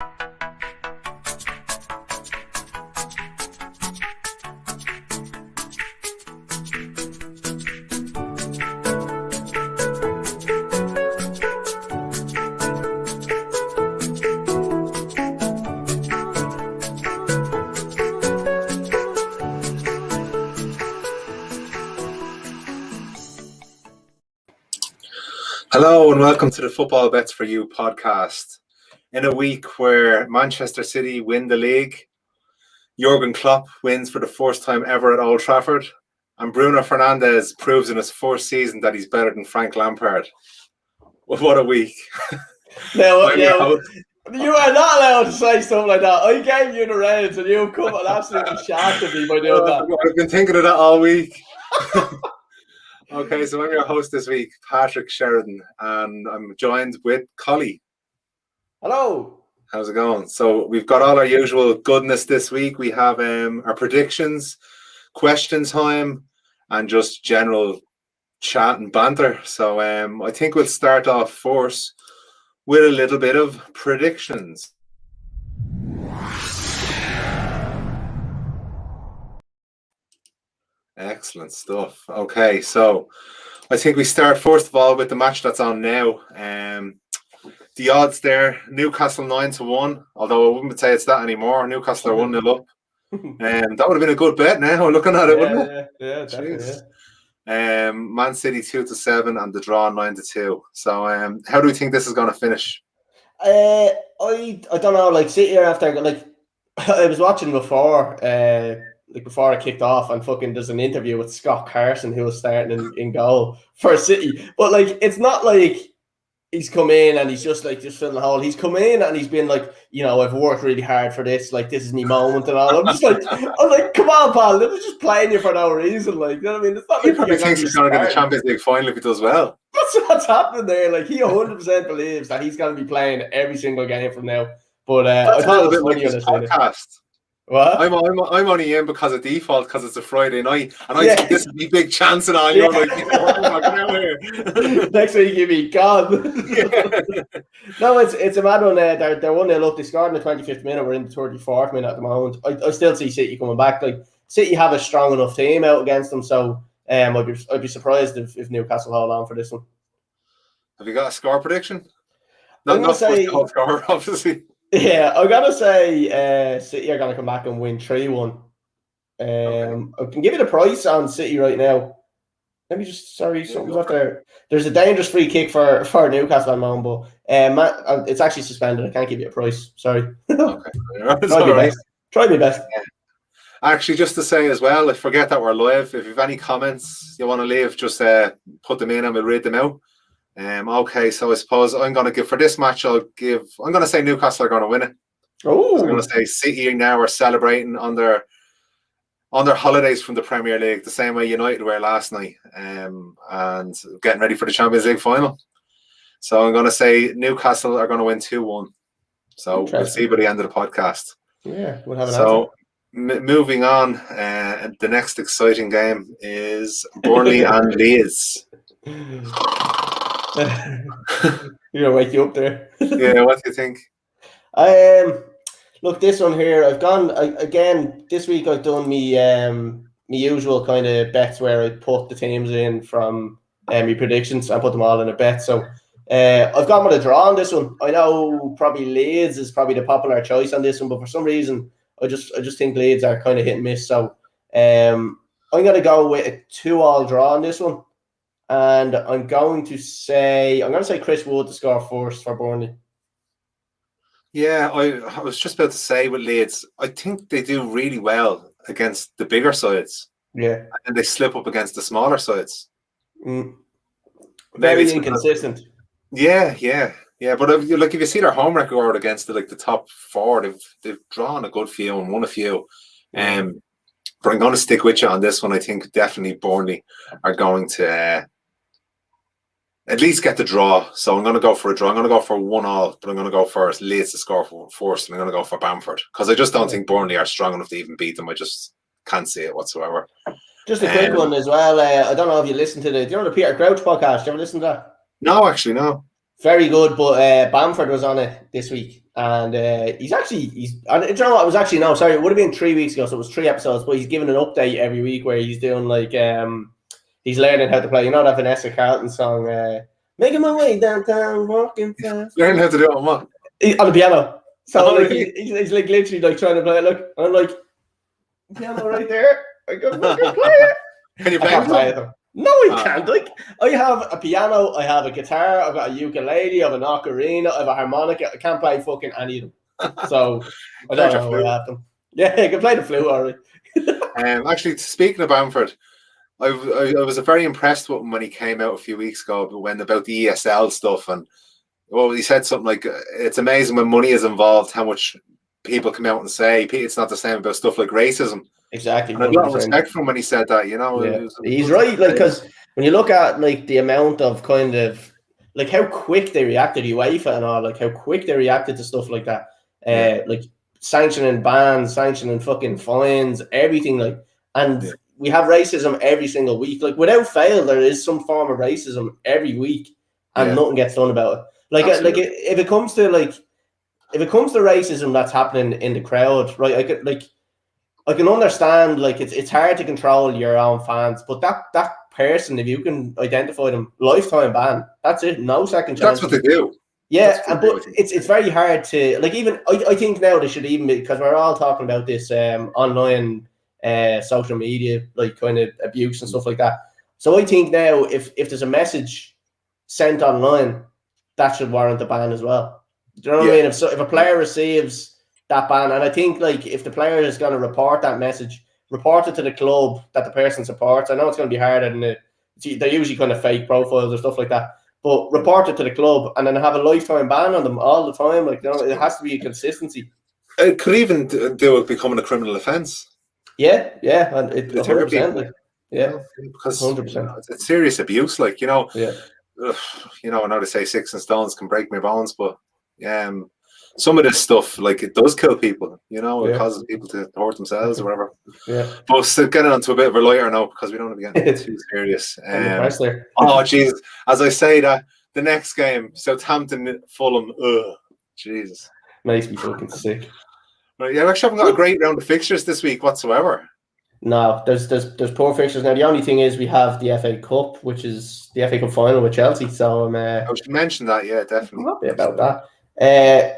Hello and welcome to the Footballbets4u podcast. In a week where Manchester City win the league, Jurgen Klopp wins for the first time ever at Old Trafford, and Bruno Fernandes proves in his first season that he's better than Frank Lampard. Well, what a week. No, you are not allowed to say something like that. I gave you the reins and you've come and absolutely shafted me by doing that. I've been thinking of that all week. Okay, so I'm your host this week, Patrick Sheridan, and I'm joined with Collie. Hello. How's it going? So we've got all our usual goodness this week. We have our predictions, questions time, and just general chat and banter. So I think we'll start off first with a little bit of predictions. Excellent stuff. Okay, so I think we start first of all with the match that's on now. The odds there: Newcastle 9-1. Although I wouldn't say it's that anymore. Newcastle are 1-0 up. That would have been a good bet. Now looking at it, wouldn't it? Yeah, definitely. Man City 2-7 and the draw 9-2. So how do we think this is going to finish? I don't know. Like City after I was watching before. Before it kicked off, and fucking there's an interview with Scott Carson who was starting in goal for City. But it's not like he's come in and he's just filling the hole. He's come in and he's been like, I've worked really hard for this. Like, this is my moment and all. I'm like, come on, pal. They're just playing you for no reason. Like, you know what I mean? It's not he probably thinks he's going to get the Champions League final if he does well. That's what's happening there. Like, he 100% believes that he's going to be playing every single game from now. But I thought it was funny on this podcast. What? I'm only in because of default, because it's a Friday night, and I think this is my big chance and all. You're like, next week you'll be gone. No, it's a mad one. They're 1-0 up. They scored in the 25th minute. We're in the 34th minute at the moment. I still see City coming back. Like, City have a strong enough team out against them, so I'd be surprised if Newcastle hold on for this one. Have you got a score prediction? Not score, obviously. Yeah, I gotta say, City are gonna come back and win 3-1. I can give you the price on City right now. Let me just something's up there. There's a dangerous free kick for Newcastle at the moment, but it's actually suspended. I can't give you a price. Sorry. Okay. Try my best. Actually, just to say as well, forget that we're live. If you have any comments you want to leave, just put them in and we'll read them out. Okay, so I suppose I'm going to give for this match. I'm going to say Newcastle are going to win it. Oh, I'm going to say City now are celebrating on their holidays from the Premier League, the same way United were last night, and getting ready for the Champions League final. So I'm going to say Newcastle are going to win 2-1. So we'll see by the end of the podcast. Yeah, we'll have an answer. Moving on, the next exciting game is Burnley and Leeds. You're gonna wake you up there. Yeah, what do you think? Look, this one here, I've gone again this week. I've done me usual kind of bets where I put the teams in from my predictions and put them all in a bet. So I've gone with a draw on this one. I know probably Leeds is probably the popular choice on this one, but for some reason I just think Leeds are kind of hit and miss. So I'm gonna go with a 2-2 draw on this one. And I'm going to say Chris Wood to score first for Burnley. Yeah, I was just about to say with Leeds, I think they do really well against the bigger sides. Yeah. And they slip up against the smaller sides. Very inconsistent. Yeah. But if you see their home record against the top four, they've drawn a good few and won a few. But I'm going to stick with you on this one. I think definitely Burnley are going to at least get the draw. So I'm going to go for a draw. I'm going to go for 1-1, but I'm going to go for Leeds to score first, and I'm going to go for Bamford because I just don't think Burnley are strong enough to even beat them. I just can't see it whatsoever. Just a quick one as well. I don't know if you listened to the Peter Crouch podcast. Did you ever listen to that? No, actually, no. Very good, but Bamford was on it this week, And and you know what, it was actually, no, sorry, it would have been 3 weeks ago, so it was 3 episodes, but he's giving an update every week where he's doing like he's learning how to play, you know, that Vanessa Carlton song, making my way downtown, walking fast. Learn how to do it on what? On the piano. So like really? he's like literally like trying to play it. Look, and I'm like, piano right there. I can fucking play it. Can you I can't play it? it. No, I can't. Like, I have a piano, I have a guitar, I've got a ukulele, I have an ocarina, I have a harmonica. I can't play fucking any of them. So I don't know where I have them. Yeah, I can play the flute already. Actually, speaking of Bamford, I was very impressed with him when he came out a few weeks ago when about the ESL stuff, and well, he said something like, "It's amazing when money is involved how much people come out and say it's not the same about stuff like racism." Exactly. And I got respect from him when he said that. You know, yeah. He's right. Like, because when you look at like the amount of kind of like how quick they reacted to UEFA and all, like how quick they reacted to stuff like that, like sanctioning bans, sanctioning fucking fines, everything, like, and we have racism every single week. Like, without fail, there is some form of racism every week, and nothing gets done about it. Like, if it comes to racism that's happening in the crowd, right? I can understand, like, it's hard to control your own fans, but that person, if you can identify them, lifetime ban. That's it. No second chance. That's what they do. Yeah, but it's very hard to, like, even I think now they should even be, because we're all talking about this online social media, like, kind of abuse and stuff like that. So I think now if there's a message sent online, that should warrant a ban as well. Do you know what I mean? If a player receives that ban, and I think, like, if the player is going to report that message, report it to the club that the person supports. I know it's going to be harder than they're usually kind of fake profiles or stuff like that, but report it to the club and then have a lifetime ban on them all the time. Like, you know, it has to be a consistency. It could even do it becoming a criminal offence. Yeah, and it's 100%. Like, because 100%. It's serious abuse. Like, you know, you know, I know they say 6 and stones can break my bones, but some of this stuff, like, it does kill people, you know, it causes people to hurt themselves or whatever. But getting onto a bit of a lighter note, because we don't want to be getting too serious. Oh, Jesus. As I say that, the next game, Southampton, Fulham, Jesus. Makes me fucking sick. Right, I actually haven't got a great round of fixtures this week whatsoever. No, there's poor fixtures now. The only thing is we have the FA Cup, which is the FA Cup final with Chelsea. So I should mention that, definitely. I'm happy about that. Do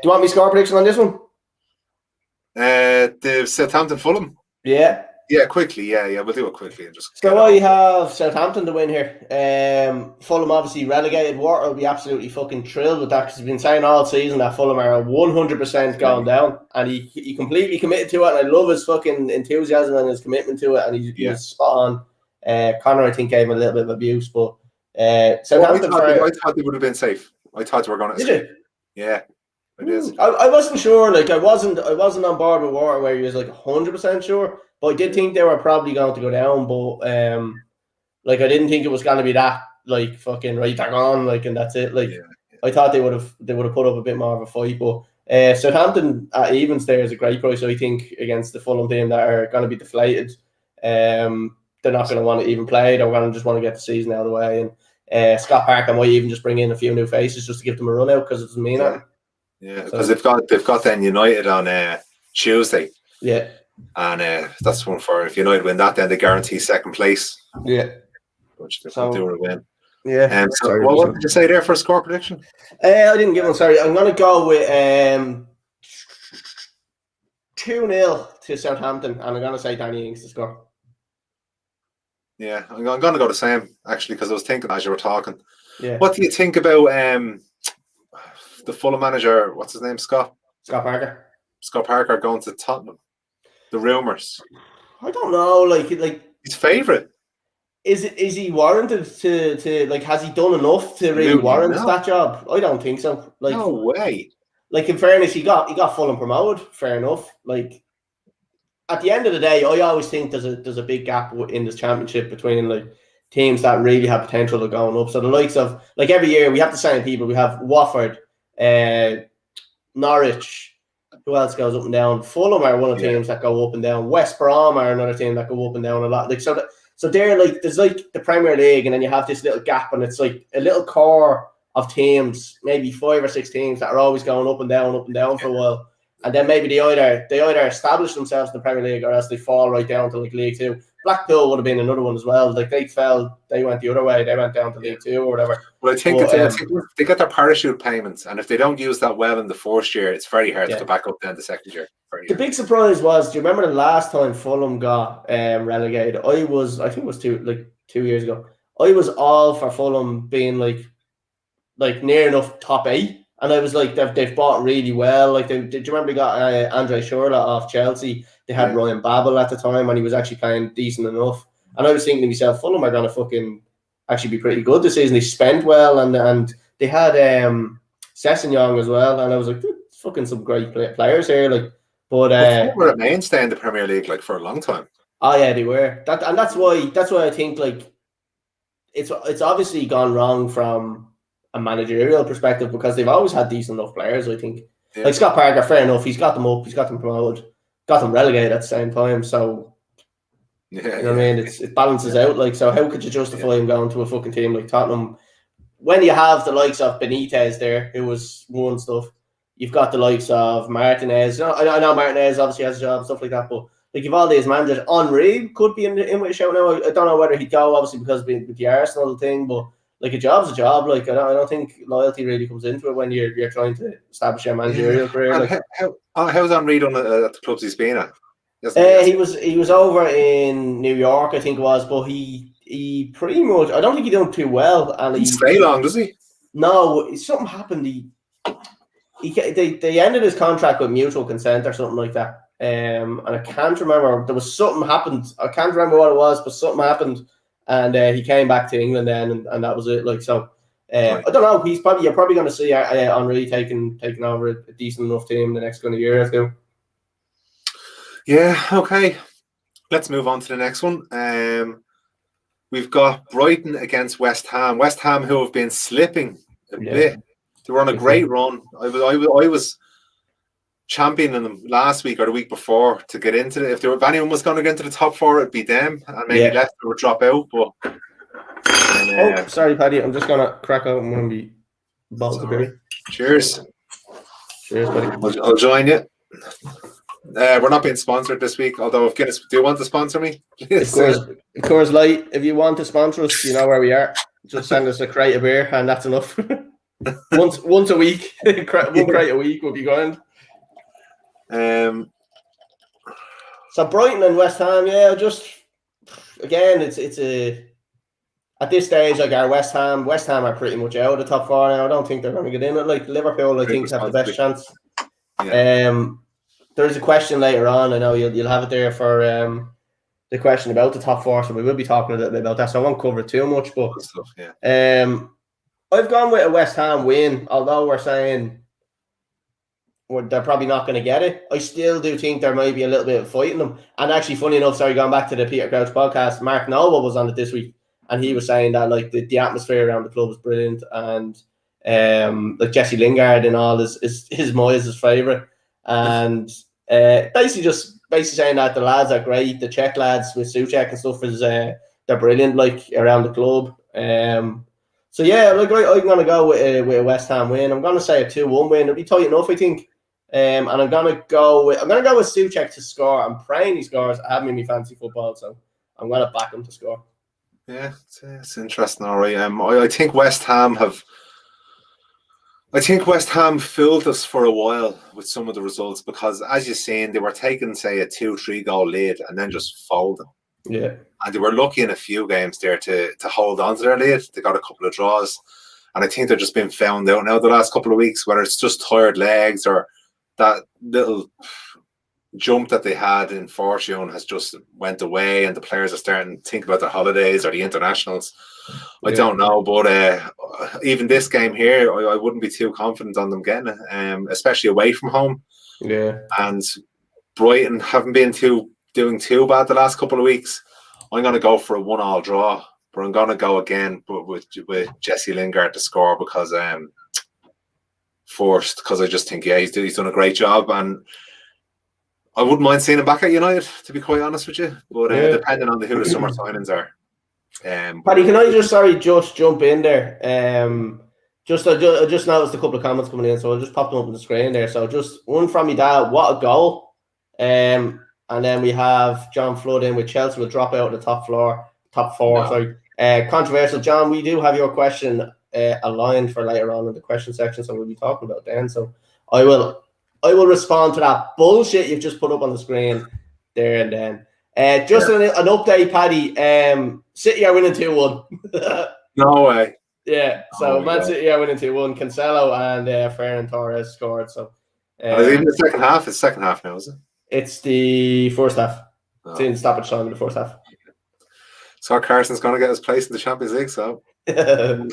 you want me score prediction on this one? The Southampton Fulham. Yeah, quickly. We'll do it quickly and just. So I have Southampton to win here. Fulham obviously relegated. Water will be absolutely fucking thrilled with that, because he's been saying all season that Fulham are 100% going down, and he completely committed to it. And I love his fucking enthusiasm and his commitment to it. And he's spot on. Connor, I think, gave him a little bit of abuse, but Southampton. I thought they would have been safe. I thought they were going to. Did you? Yeah, it is. I wasn't sure. Like, I wasn't on board with Water where he was like 100% sure. But I did think they were probably going to go down. But like, I didn't think it was going to be that, like, fucking right back on, like, and that's it. Like, I thought they would have put up a bit more of a fight. But Southampton at evens there is a great price, I think, against the Fulham team that are going to be deflated. They're not going to want to even play. They're going to just want to get the season out of the way. And Scott Parker might even just bring in a few new faces just to give them a run out, because it doesn't mean that. Yeah, because they've got then United on Tuesday. Yeah. And that's one for, if United win that, then they guarantee second place. Yeah. Which they could do a win. Yeah. So what did you say there for a score prediction? I didn't give one, sorry. I'm going to go with 2-0 to Southampton, and I'm going to say Danny Ings to score. Yeah, I'm going to go the same, actually, because I was thinking as you were talking. Yeah. What do you think about the Fulham manager, what's his name, Scott Parker going to Tottenham? The rumours. I don't know, like his favourite. Is he warranted to like, has he done enough to really warrant that job? I don't think so. Like, no way. Like, in fairness, he got Fulham promoted. Fair enough. Like, at the end of the day, I always think there's a big gap in this championship between, like, teams that really have potential of going up. So the likes of, like, every year we have the same people. We have Watford, Norwich. Who else goes up and down? Fulham are one of the teams that go up and down. West Brom are another team that go up and down a lot. Like, so they're like, there's like the Premier League, and then you have this little gap, and it's like a little core of teams, maybe 5 or 6 teams that are always going up and down for a while. And then maybe they either establish themselves in the Premier League or else they fall right down to like League Two. Blackpool would have been another one as well. Like they went the other way. They went down to League Two or whatever. Well, I think they got their parachute payments, and if they don't use that well in the first year, it's very hard to go back up then the second year. The big surprise was, do you remember the last time Fulham got relegated? I think it was 2 years ago. I was all for Fulham being like near enough top 8. And I was like, they've bought really well. Like, did you remember they got Andre Schürrle off Chelsea? They had Ryan Babel at the time, and he was actually playing decent enough. And I was thinking to myself, Fulham are going to fucking actually be pretty good this season. They spent well, and they had Sessegnon as well. And I was like, fucking some great players here. Like, but they were a mainstay in the Premier League like for a long time. Oh yeah, they were. That's why I think like it's obviously gone wrong from a managerial perspective because they've always had decent enough players. I think like Scott Parker, fair enough, he's got them up, he's got them promoted, got them relegated at the same time. So you know what I mean? It balances out. Like, so how could you justify him going to a fucking team like Tottenham when you have the likes of Benitez there, who was won stuff? You've got the likes of Martinez. I know Martinez obviously has a job and stuff like that, but like you've all these managers. Henry could be in with a shout now. I don't know whether he'd go obviously because with the Arsenal thing, but like a job's a job. Like I don't think loyalty really comes into it when you're trying to establish a managerial career. Like, how's Henry done at the clubs he's been at? He was over in New York, I think it was, but he pretty much, I don't think he done too well. And he stay long, does he? No, something happened. They ended his contract with mutual consent or something like that. And I can't remember. There was something happened. I can't remember what it was, but something happened, and he came back to England then, and that was it. Like so, I don't know. You're probably going to see Henry taking over a decent enough team the next kind of year or two. Yeah. Okay. Let's move on to the next one. We've got Brighton against West Ham. West Ham, who have been slipping a bit. They were on a great run. I was championing them last week or the week before to get into it. If anyone was going to get into the top 4, it'd be them, and maybe Leicester would drop out. But sorry, Paddy. I'm just gonna crack open one of the bottles of beer. Cheers, Paddy. I'll join you. We're not being sponsored this week, although if Guinness do you want to sponsor me? Of course, Light. If you want to sponsor us, you know where we are. Just send us a crate of beer, and that's enough. once a week, one crate a week will be grand. So Brighton and West Ham, just again, it's at this stage like our West Ham are pretty much out of the top 4 now. I don't think they're going to get in it. Like Liverpool, I think have the best chance. There's a question later on. I know you'll have it there for the question about the top 4, so we will be talking a little bit about that. So I won't cover it too much, but I've gone with a West Ham win, although we're saying they're probably not going to get it. I still do think there might be a little bit of fight in them. And actually, funny enough, going back to the Peter Crouch podcast, Mark Noble was on it this week, and he was saying that like the atmosphere around the club is brilliant, and like Jesse Lingard and all is Moyes' favourite, and basically saying that the lads are great. The Czech lads with Souček and stuff they're brilliant, like around the club. So yeah, like I'm gonna go with a West Ham win. I'm gonna say a 2-1 win. It'll be tight enough, I think. And I'm gonna go with Souček to score. I'm praying he scores. I have him in my fantasy football, so I'm gonna back him to score. Yeah, it's interesting. All right. I think West Ham fooled us for a while with some of the results because, as you're saying, they were taking, say, a 2-3 goal lead and then just folding. Yeah. And they were lucky in a few games there to hold on to their lead. They got a couple of draws. And I think they're just been found out now the last couple of weeks, whether it's just tired legs or that little jump that they had in fortune has just went away and the players are starting to think about their holidays or the internationals. I don't know, but even this game here, I wouldn't be too confident on them getting it, especially away from home. Yeah. And Brighton haven't been doing too bad the last couple of weeks. I'm going to go for a 1-1 draw, but I'm going to go again with Jesse Lingard to score because I just think he's done a great job, and I wouldn't mind seeing him back at United, to be quite honest with you. But depending on who the summer signings are. Paddy, can I just jump in there? I just noticed a couple of comments coming in, so I'll just pop them up on the screen there. So just one from me dad, what a goal. And then we have John Flood in with Chelsea will drop out of the top four. No. Sorry. Controversial, John, we do have your question aligned for later on in the question section, so we'll be talking about then. So I will respond to that bullshit you've just put up on the screen there and then. An update, Paddy. City are winning 2-1. No way. Yeah, so Man City are winning 2-1. Cancelo and Ferran Torres scored. So is it in the second half? It's second half now, is it? It's the first half. Oh. It's in stoppage time in the first half. So Carson's going to get his place in the Champions League. So, I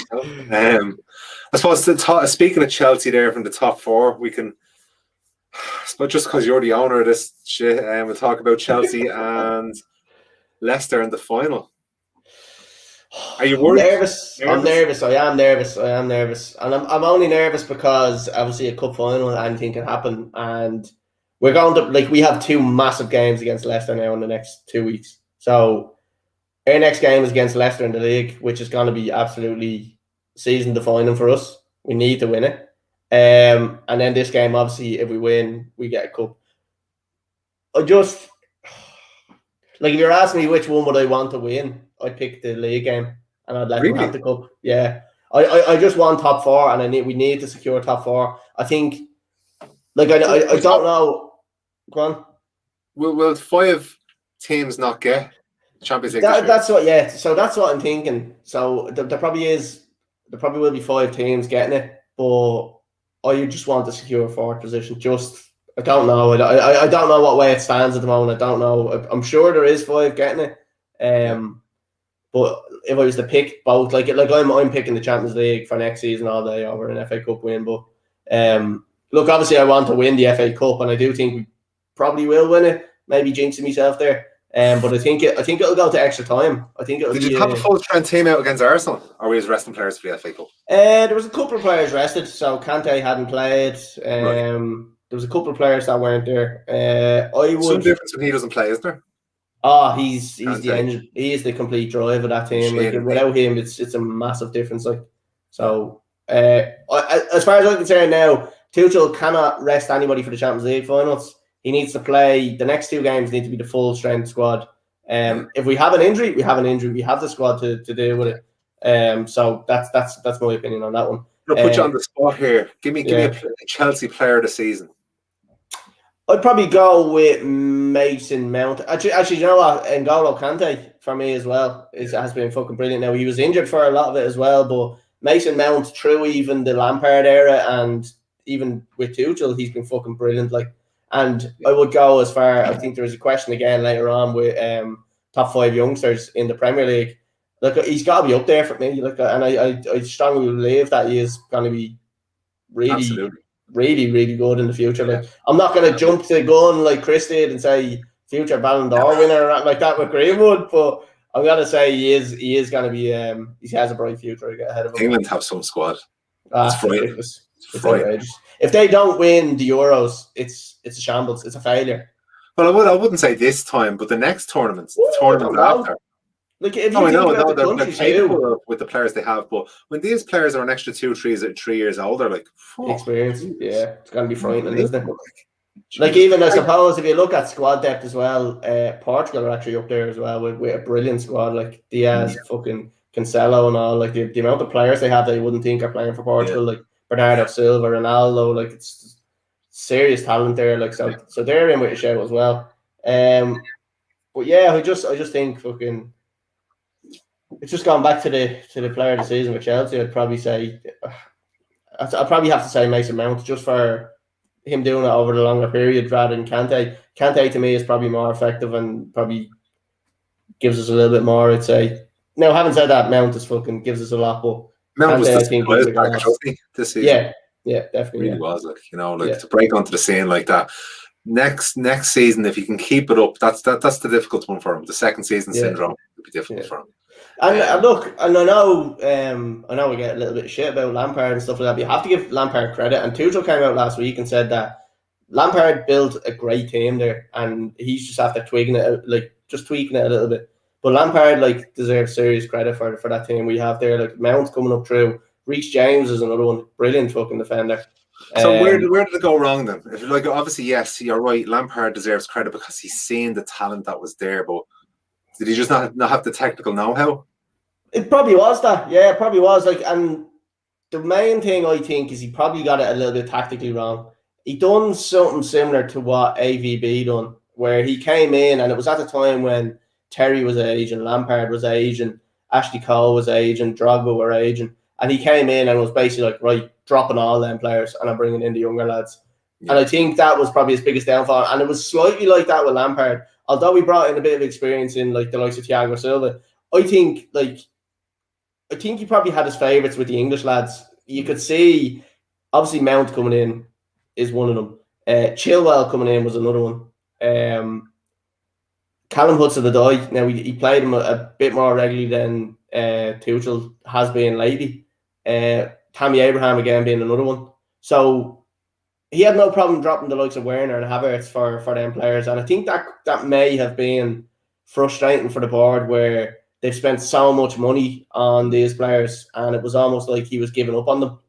suppose speaking of Chelsea there from the top four, we can. But just because you're the owner of this shit, we'll talk about Chelsea and Leicester in the final. Are you worried? I'm nervous. I am nervous. And I'm only nervous because obviously a cup final, anything can happen. And we're going to, we have two massive games against Leicester now in the next 2 weeks. So our next game is against Leicester in the league, which is going to be absolutely season defining for us. We need to win it. And then this game, obviously, if we win, we get a cup. If you're asking me which one would I want to win, I'd pick the league game and I'd let them have the cup. Yeah. I just want top four and we need to secure top four. I think, I don't know. Go on. Will 5 teams not get Champions League? That's what, so that's what I'm thinking. So there probably will be 5 teams getting it, but I just want to secure a fourth position. I don't know. I don't know what way it stands at the moment. I don't know. I'm sure there is 5 getting it. But if I was to pick both, I'm picking the Champions League for next season all day over an FA Cup win. But look, obviously I want to win the FA Cup, and I do think we probably will win it. Maybe jinxing myself there. But I think it'll go to extra time. I think it'll. Did you have a full strength team out against Arsenal, or were you resting players for the FA Cup? There was a couple of players rested, so Kante hadn't played. There was a couple of players that weren't there. Some difference when he doesn't play, is there? Oh, he's the engine. He is the complete drive of that team. Without him, it's a massive difference. So, as far as I'm concerned now, Tuchel cannot rest anybody for the Champions League finals. He needs to play the next 2 games. Need to be the full strength squad. If we have an injury, we have an injury. We have the squad to deal with it. So that's my opinion on that one. I'm gonna put you on the spot here. Give me a Chelsea player of the season. I'd probably go with Mason Mount. Actually, you know what? N'Golo Kante for me as well. It has been fucking brilliant. Now, he was injured for a lot of it as well, but Mason Mount, through even the Lampard era and even with Tuchel, he's been fucking brilliant. And I would go as far, I think there was a question again later on with top 5 youngsters in the Premier League. He's got to be up there for me. And I strongly believe that he is going to be really, really good in the future. I'm not going to jump to the gun like Chris did and say future Ballon d'Or winner or like that with Greenwood, but I'm going to say he is going to be. He has a bright future ahead of him. England have some squad. It's frightening. It's outrageous. If they don't win the Euros, it's a shambles. It's a failure. Well, I wouldn't say this time, but the next tournament, after. If you think about they're capable with the players they have, but when these players are an extra 3 years older, experience, it's going to be frightening, isn't it? Even I suppose if you look at squad depth as well, Portugal are actually up there as well with a brilliant squad like Diaz, fucking Cancelo, and all. The amount of players they have that you wouldn't think are playing for Portugal, Bernardo Silva, Ronaldo, it's serious talent there. So they're in with a shout as well. But yeah, I just think fucking. It's just gone back to the player of the season with Chelsea. I'd probably say, I'd probably have to say Mason Mount just for him doing it over the longer period rather than Kante. Kante to me is probably more effective and probably gives us a little bit more, I'd say. Now, having said that, Mount is fucking gives us a lot, but Mount was this season. Yeah, definitely. Really was to break onto the scene like that. Next season, if you can keep it up, that's the difficult one for him. The second season syndrome would be difficult for him. And look, and I know we get a little bit of shit about Lampard and stuff like that, but you have to give Lampard credit. And Tuchel came out last week and said that Lampard built a great team there, and he's just after tweaking it out, just tweaking it a little bit. But Lampard deserves serious credit for that team we have there. Mount's coming up through, Reece James is another one. Brilliant fucking defender. So where did it go wrong then? If like obviously yes, you're right. Lampard deserves credit because he's seen the talent that was there, but did he just not have the technical know-how? It probably was that. Yeah, it probably was. Like, and the main thing I think is he probably got it a little bit tactically wrong. He done something similar to what AVB done, where he came in and it was at the time when Terry was agent, Lampard was agent, Ashley Cole was agent, Drogba were agent, and he came in and was basically like, right, dropping all them players and I'm bringing in the younger lads. Yeah. And I think that was probably his biggest downfall. And it was slightly like that with Lampard, although he brought in a bit of experience in like the likes of Thiago Silva. I think he probably had his favourites with the English lads. You could see, obviously, Mount coming in is one of them. Chilwell coming in was another one. Callum Hudson-Odoi, now he played him a bit more regularly than Tuchel has been lately. Tammy Abraham again being another one. So he had no problem dropping the likes of Werner and Havertz for them players. And I think that may have been frustrating for the board, where they've spent so much money on these players and it was almost like he was giving up on them.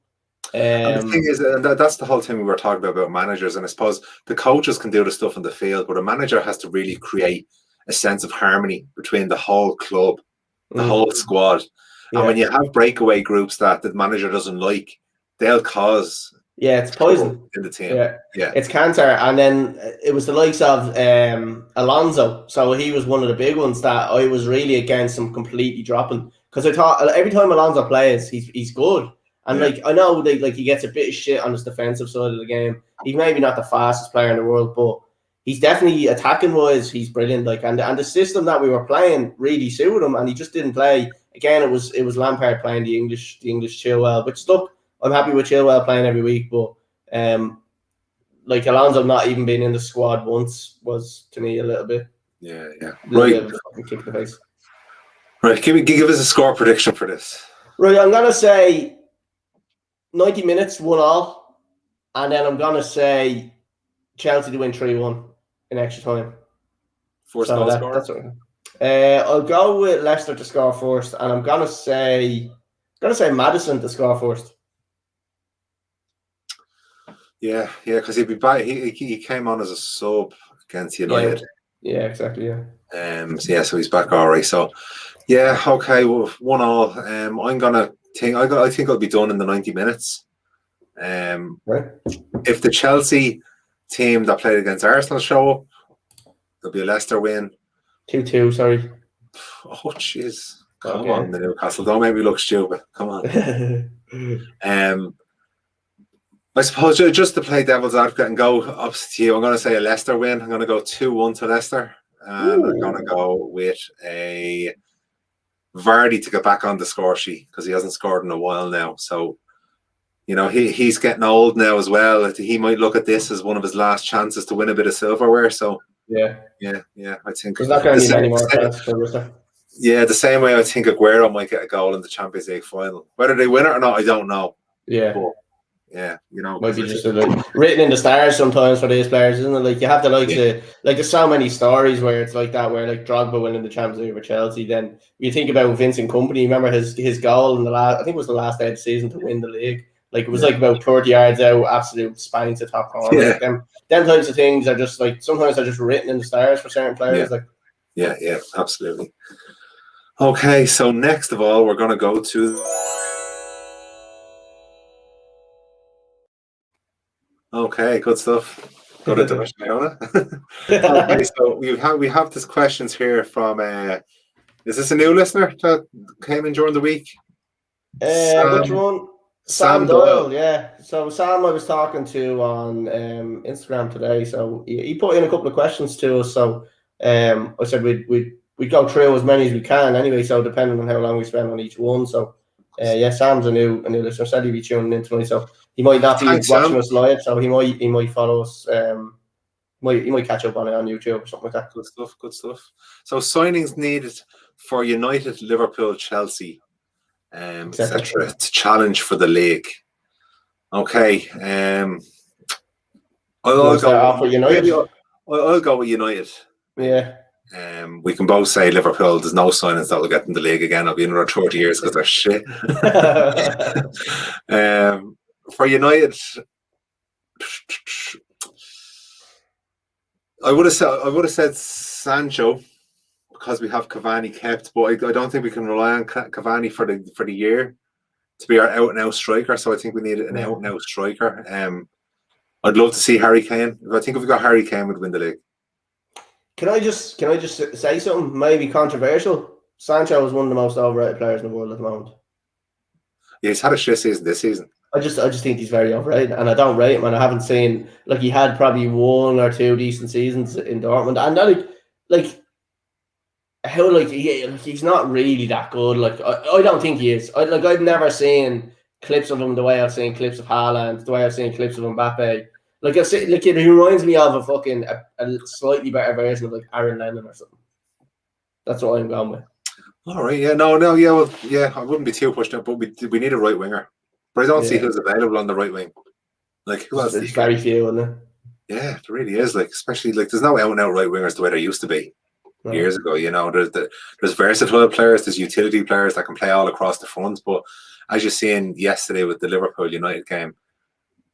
And the thing is, that's the whole thing we were talking about managers. And I suppose the coaches can do the stuff on the field, but a manager has to really create a sense of harmony between the whole club, the whole squad. Yeah. And when you have breakaway groups that the manager doesn't like, they'll cause it's poison in the team. Yeah, it's cancer. And then it was the likes of Alonso. So he was one of the big ones that I was really against him completely dropping, because I thought every time Alonso plays, he's good. And like I know like he gets a bit of shit on his defensive side of the game. He's maybe not the fastest player in the world, but he's definitely attacking wise, he's brilliant. Like and the system that we were playing really suited him, and he just didn't play. Again, it was Lampard playing the English Chilwell, which look, I'm happy with Chilwell playing every week, but like Alonso not even being in the squad once was to me a little bit right. Bit of a fucking kick in the face. Right, give us a score prediction for this. Right, I'm gonna say 90 minutes, 1-1, and then I'm gonna say Chelsea to win 3-1 in extra time. First goal score? That's right. I'll go with Leicester to score first, and I'm gonna say Maddison to score first. Yeah, because he'd be back. He came on as a sub against United. Yeah, exactly. Yeah. So he's back all right. So, yeah, okay. Well, 1-1. I'm gonna think. I think it'll be done in the 90 minutes. Right. If the Chelsea team that played against Arsenal show up, there'll be a Leicester win. 2-2. Sorry. Oh, jeez. Come on, the Newcastle. Don't make me look stupid. Come on. I suppose just to play devil's advocate and go opposite to you, I'm going to say a Leicester win. I'm going to go 2-1 to Leicester. And I'm going to go with a Vardy to get back on the score sheet because he hasn't scored in a while now. So, you know, he's getting old now as well. He might look at this as one of his last chances to win a bit of silverware. So, yeah, I think there's not going to be any more chances for Leicester. Yeah, the same way I think Aguero might get a goal in the Champions League final. Whether they win it or not, I don't know. Yeah. But, yeah, you know, might be just written in the stars sometimes for these players, isn't it? Like you have to there's so many stories where it's like that, where like Drogba winning the Champions League for Chelsea. Then you think about Vincent Kompany. Remember his goal in the last, I think it was the last day of the season to win the league. Like it was like about 30 yards out, absolute spine to top corner. Yeah. Like them types of things are just like sometimes they're just written in the stars for certain players. Yeah, absolutely. Okay, so next of all, we're going to go to. Okay, good stuff. Go to Barcelona. Okay, so we have these questions here from. Is this a new listener that came in during the week? Which one? Sam Doyle, yeah. So Sam, I was talking to on Instagram today. So he put in a couple of questions to us. So I said we'd go through as many as we can anyway. So depending on how long we spend on each one. So Sam's a new listener. Said he'd be tuning in tonight. So he might not be watching us live. So he might follow us. He might catch up on it on YouTube or something like that. Good stuff. So signings needed for United, Liverpool, Chelsea. Etc. to challenge for the league. Okay. I'll go with United. Yeah. We can both say Liverpool, there's no signings that will get in the league again. I'll be in another 30 years because they're shit. For United, I would have said Sancho because we have Cavani kept, but I don't think we can rely on Cavani for the year to be our out and out striker. So I think we need an out and out striker. I'd love to see Harry Kane. I think if we got Harry Kane, we'd win the league. Can I just say something maybe controversial? Sancho is one of the most overrated players in the world at the moment. Yeah, he's had a shit season this season. I just think he's very overrated, and I don't rate him. And I haven't seen he had probably 1 or 2 decent seasons in Dortmund, and he's not really that good. I don't think he is. I've never seen clips of him the way I've seen clips of Haaland, the way I've seen clips of Mbappe. He reminds me of a slightly better version of Aaron Lennon or something. That's what I'm going with. All right, yeah, well, yeah, I wouldn't be too pushed up, but we need a right winger. But I don't see who's available on the right wing. Who else? There's very few, isn't there? Yeah, there really is. Especially there's no out and out right wingers the way there used to be years ago. There's versatile players, there's utility players that can play all across the front. But as you're seeing yesterday with the Liverpool United game,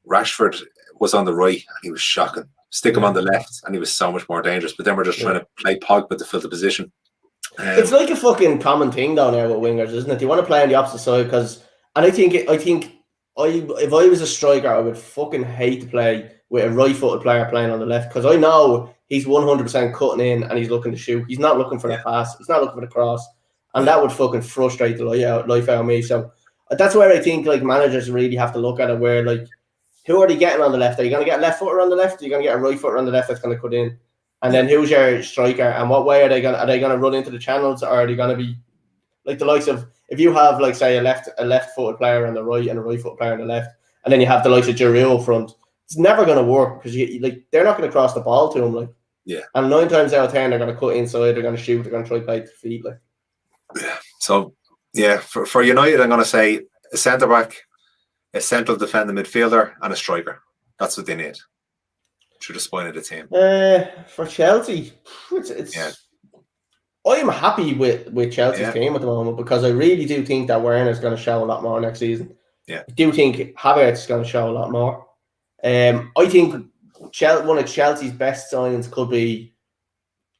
Rashford was on the right and he was shocking. Stick him on the left and he was so much more dangerous. But then we're just trying to play Pogba to fill the position. It's like a fucking common thing down there with wingers, isn't it? You want to play on the opposite side and I think if I was a striker, I would fucking hate to play with a right-footed player playing on the left because I know he's 100% cutting in and he's looking to shoot. He's not looking for the pass. He's not looking for the cross, and that would fucking frustrate the life out of me. So that's where I think managers really have to look at it. Where who are they getting on the left? Are you going to get a left footer on the left? Are you going to get a right footer on the left that's going to cut in? And then who's your striker? And what way are they going? Are they going to run into the channels, or are they going to be the likes of if you have say a left-footed player on the right and a right-footed player on the left, and then you have the likes of Giroud up front? It's never going to work because they're not going to cross the ball to him. And 9 times out of 10 they're going to cut inside. They're going to shoot. They're going to try to play to feet. Yeah. So yeah, for United, I'm going to say a centre back, a central defending midfielder, and a striker. That's what they need. Through the spine of the team. For Chelsea, I'm happy with Chelsea's team at the moment because I really do think that Werner's going to show a lot more next season. Yeah. I do think Havertz is going to show a lot more. I think one of Chelsea's best signings could be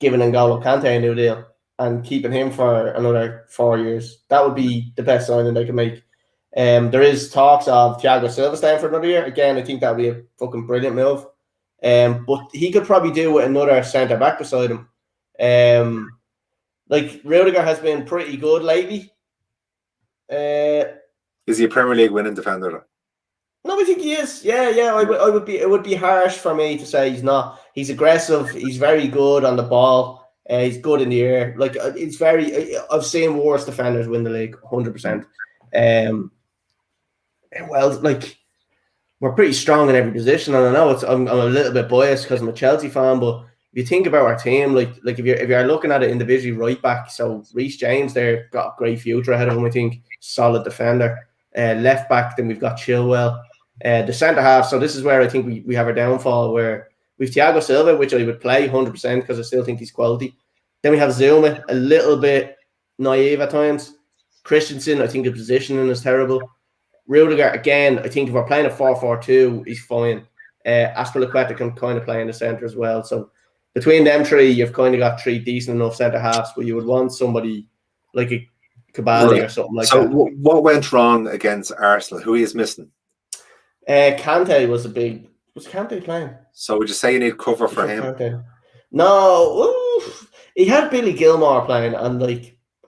giving N'Golo Kante a new deal and keeping him for another 4 years. That would be the best signing they can make. There is talks of Thiago Silva staying for another year. Again, I think that would be a fucking brilliant move. But he could probably do with another centre back beside him. Rudiger has been pretty good lately. Is he a Premier League winning defender though? No, I think he is. Yeah. It would be harsh for me to say he's not. He's aggressive. He's very good on the ball. He's good in the air. It's very. I've seen worse defenders win the league, 100%. We're pretty strong in every position, and I know I'm a little bit biased because I'm a Chelsea fan, but if you think about our team, if you're looking at it individually, right back, so Reece James there got a great future ahead of him. I think solid defender. Left back, then we've got Chilwell. The centre half. So this is where I think we have our downfall. Where we've Thiago Silva, which I would play 100% because I still think he's quality. Then we have Zuma, a little bit naive at times. Christensen, I think the positioning is terrible. Rudiger, again, I think if we're playing a 4-4-2, he's fine. Aspilicueta can kind of play in the centre as well. So between them three, you've kind of got 3 decent enough centre halves, but you would want somebody like a Kabali or something like that. So what went wrong against Arsenal? Who is missing? Kante was was Kante playing? So would you say you need cover for him? Kante. No, he had Billy Gilmore playing, and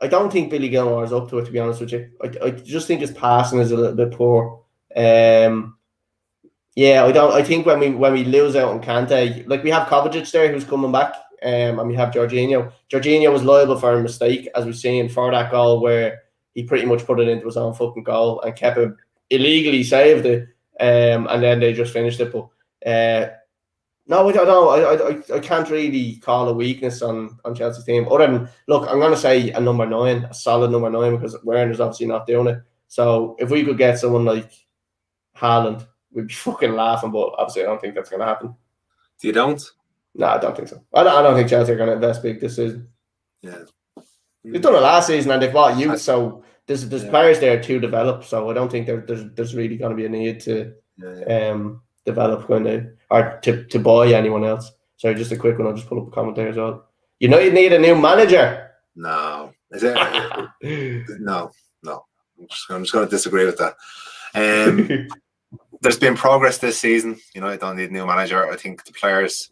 I don't think Billy Gilmore is up to it, to be honest with you. I just think his passing is a little bit poor. I think when we lose out on Kante, we have Kovacic there who's coming back, and we have Jorginho. Jorginho was liable for a mistake, as we've seen, for that goal where he pretty much put it into his own fucking goal and Kepa illegally saved it, and then they just finished it. But no, I don't know. I can't really call a weakness on Chelsea's team. Other than, look, I'm going to say a number 9, a solid number 9, because Werner's obviously not doing it. So if we could get someone like Haaland, we'd be fucking laughing, but obviously I don't think that's going to happen. You don't? No, I don't think so. I don't think Chelsea are going to invest big this season. Yeah. They've done it last season and they've bought youth, so there's Yeah. players there to develop. So I don't think there's really going to be a need to develop or to buy anyone else. Sorry, just a quick one. I'll just pull up a comment there as well. United need a new manager. No. Is it? No. I'm just going to disagree with that. There's been progress this season. United don't need a new manager. I think the players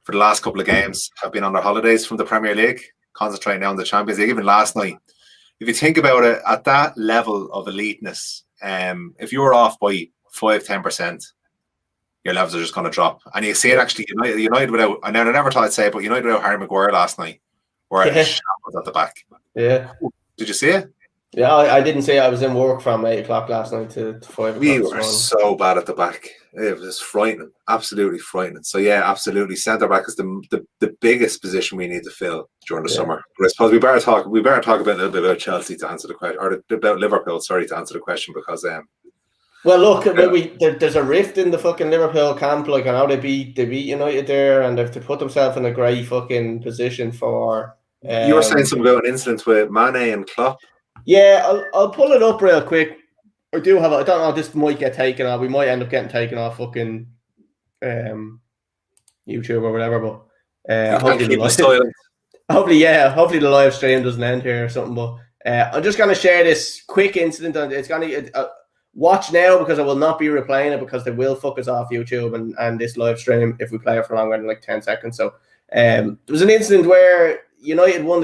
for the last couple of games have been on their holidays from the Premier League, concentrating now on the Champions League. Even last night, if you think about it, at that level of eliteness, if you were off by 5-10%, your levels are just going to drop. And you see it actually, United without, I never thought I'd say it, but United without Harry Maguire last night were shambles at the back. Yeah. Did you see it? Yeah, I didn't say I was in work from 8 o'clock last night to 5 o'clock. We were so bad at the back. It was frightening, absolutely frightening. So yeah, absolutely. Centre back is the biggest position we need to fill during the summer. But I suppose we better talk about a little bit about Chelsea to answer the question, or about Liverpool. Sorry, to answer the question, because well, look, there's a rift in the fucking Liverpool camp. Like, I know they beat United there, and they've to put themselves in a great fucking position for. You were saying something about an incident with Mane and Klopp. Yeah, I'll pull it up real quick. I don't know, this might get taken off. We might end up getting taken off fucking YouTube or whatever, but hopefully the live stream doesn't end here or something. But I'm just gonna share this quick incident, and it's gonna watch now, because I will not be replaying it, because they will fuck us off YouTube and this live stream if we play it for longer than like 10 seconds. So there was an incident where Liverpool won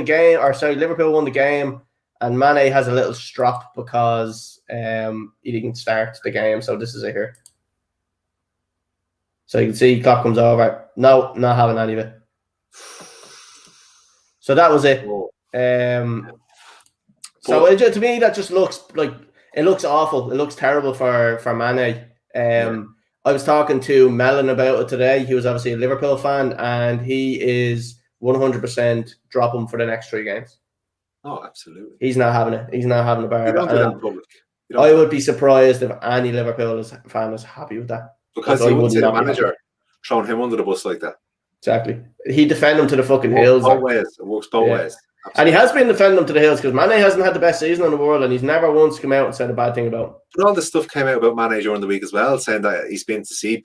the game. And Mane has a little strop because he didn't start the game. So this is it here. So you can see clock comes over. No, not having any of it. So that was it. So to me, that just looks like, it looks awful. It looks terrible for Mane. I was talking to Melon about it today. He was obviously a Liverpool fan, and he is 100% drop him for the next 3 games. Oh, absolutely. He's not having it. He's not having a bar. I would be surprised if any Liverpool fan is happy with that. Because he wouldn't see the manager throwing him under the bus like that. Exactly. He defend him to the fucking hills. Both ways. It works both ways. Absolutely. And he has been defending him to the hills, because Mane hasn't had the best season in the world, and he's never once come out and said a bad thing about him. But all this stuff came out about Mane during the week as well, saying that he's been to see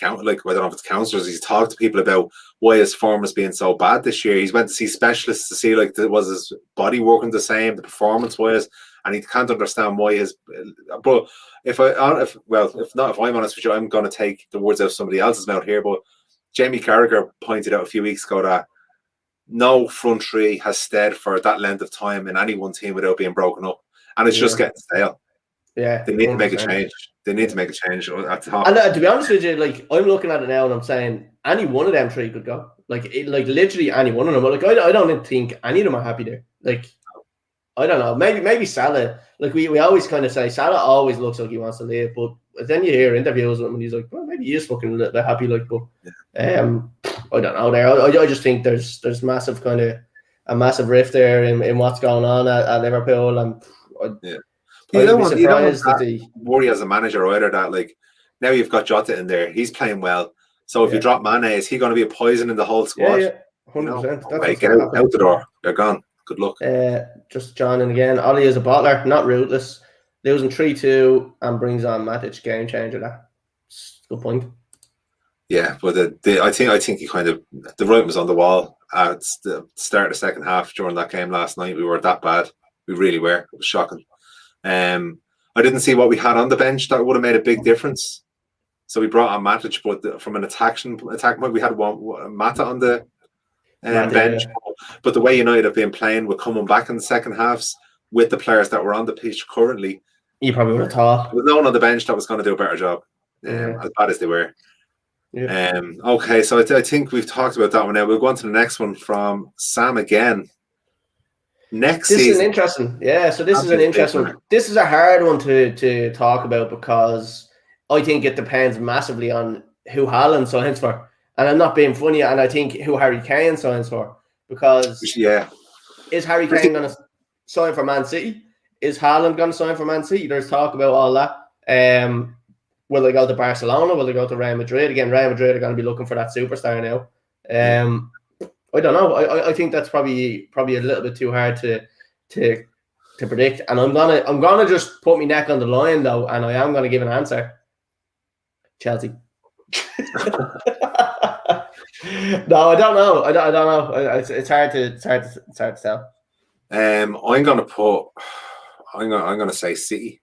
I don't know if it's counsellors. He's talked to people about why his form has been so bad this year. He's went to see specialists to see was his body working the same, the performance wise, and he can't understand why his. But if I'm honest with you, I'm going to take the words out of somebody else's mouth here. But Jamie Carragher pointed out a few weeks ago that no front three has stayed for that length of time in any one team without being broken up, and it's just getting stale. Yeah, they need to make a change. They need to make a change at the top. And to be honest with you, like, I'm looking at it now and I'm saying any one of them 3 could go. Like literally any one of them. Like, I don't think any of them are happy there. Like, I don't know. Maybe Salah. Like, we always kind of say Salah always looks like he wants to leave, but then you hear interviews with him and he's like, well, maybe he is fucking a little bit happy. Like, but I don't know. There, I just think there's massive kind of a massive rift there in what's going on at Liverpool, and you don't worry as a manager either that, like, now you've got Jota in there, he's playing well. So if you drop Mane, is he going to be a poison in the whole squad? Yeah, 100%. Get out the door. You're gone. Good luck. Just joining again. Ollie is a bottler, not rootless. Losing 3-2 and brings on Matic, game changer. That's a good point. Yeah, but I think he kind of, the writing was on the wall at the start of the second half during that game last night. We were that bad. We really were. It was shocking. I didn't see what we had on the bench that would have made a big difference. So we brought on Matic, but from an attack point, we had Mata on the bench. Yeah. But the way United have been playing, we're coming back in the second halves with the players that were on the pitch currently. You probably would have thought. With no one on the bench that was going to do a better job, as bad as they were. Yeah. Okay, so I think we've talked about that one now. We'll go on to the next one from Sam again. Next season. This is interesting. Yeah, so this is an interesting one. This is a hard one to talk about, because I think it depends massively on who Haaland signs for. And I'm not being funny, and I think who Harry Kane signs for. Because is Harry Kane going to sign for Man City? Is Haaland going to sign for Man City? There's talk about all that. Will they go to Barcelona? Will they go to Real Madrid? Again, Real Madrid are going to be looking for that superstar now. I don't know. I think that's probably a little bit too hard to predict. And I'm gonna just put my neck on the line though, and I am gonna give an answer. Chelsea. No, I don't know. I don't know. It's hard to tell. I'm gonna say City.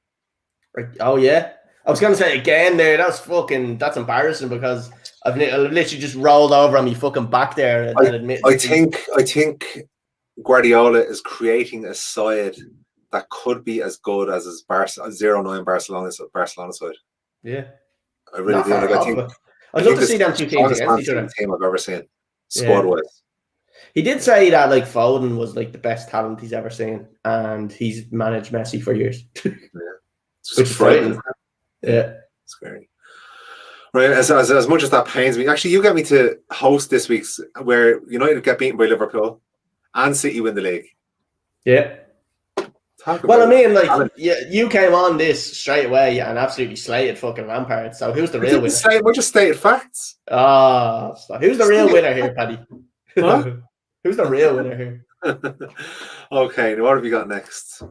Oh yeah. I was gonna say again there. That's embarrassing because I've literally just rolled over on me fucking back there and admit. I think Guardiola is creating a side that could be as good as his 0-9 Barcelona side. Yeah, I really do. Like, I'd love to see them two teams against each other. Team I've ever seen, squad-wise. He did say that like Foden was like the best talent he's ever seen, and he's managed Messi for years. Yeah, which is frightening. Yeah, scary. Right, as much as that pains me, actually, you get me to host this week's where United get beaten by Liverpool and City win the league. Yeah. Well, I mean, like, you came on this straight away and absolutely slated fucking Lampard. So who's the real winner? We're just stated facts. Who's the real winner here, Paddy? Huh? Who's the real winner here? Okay, now what have we got next?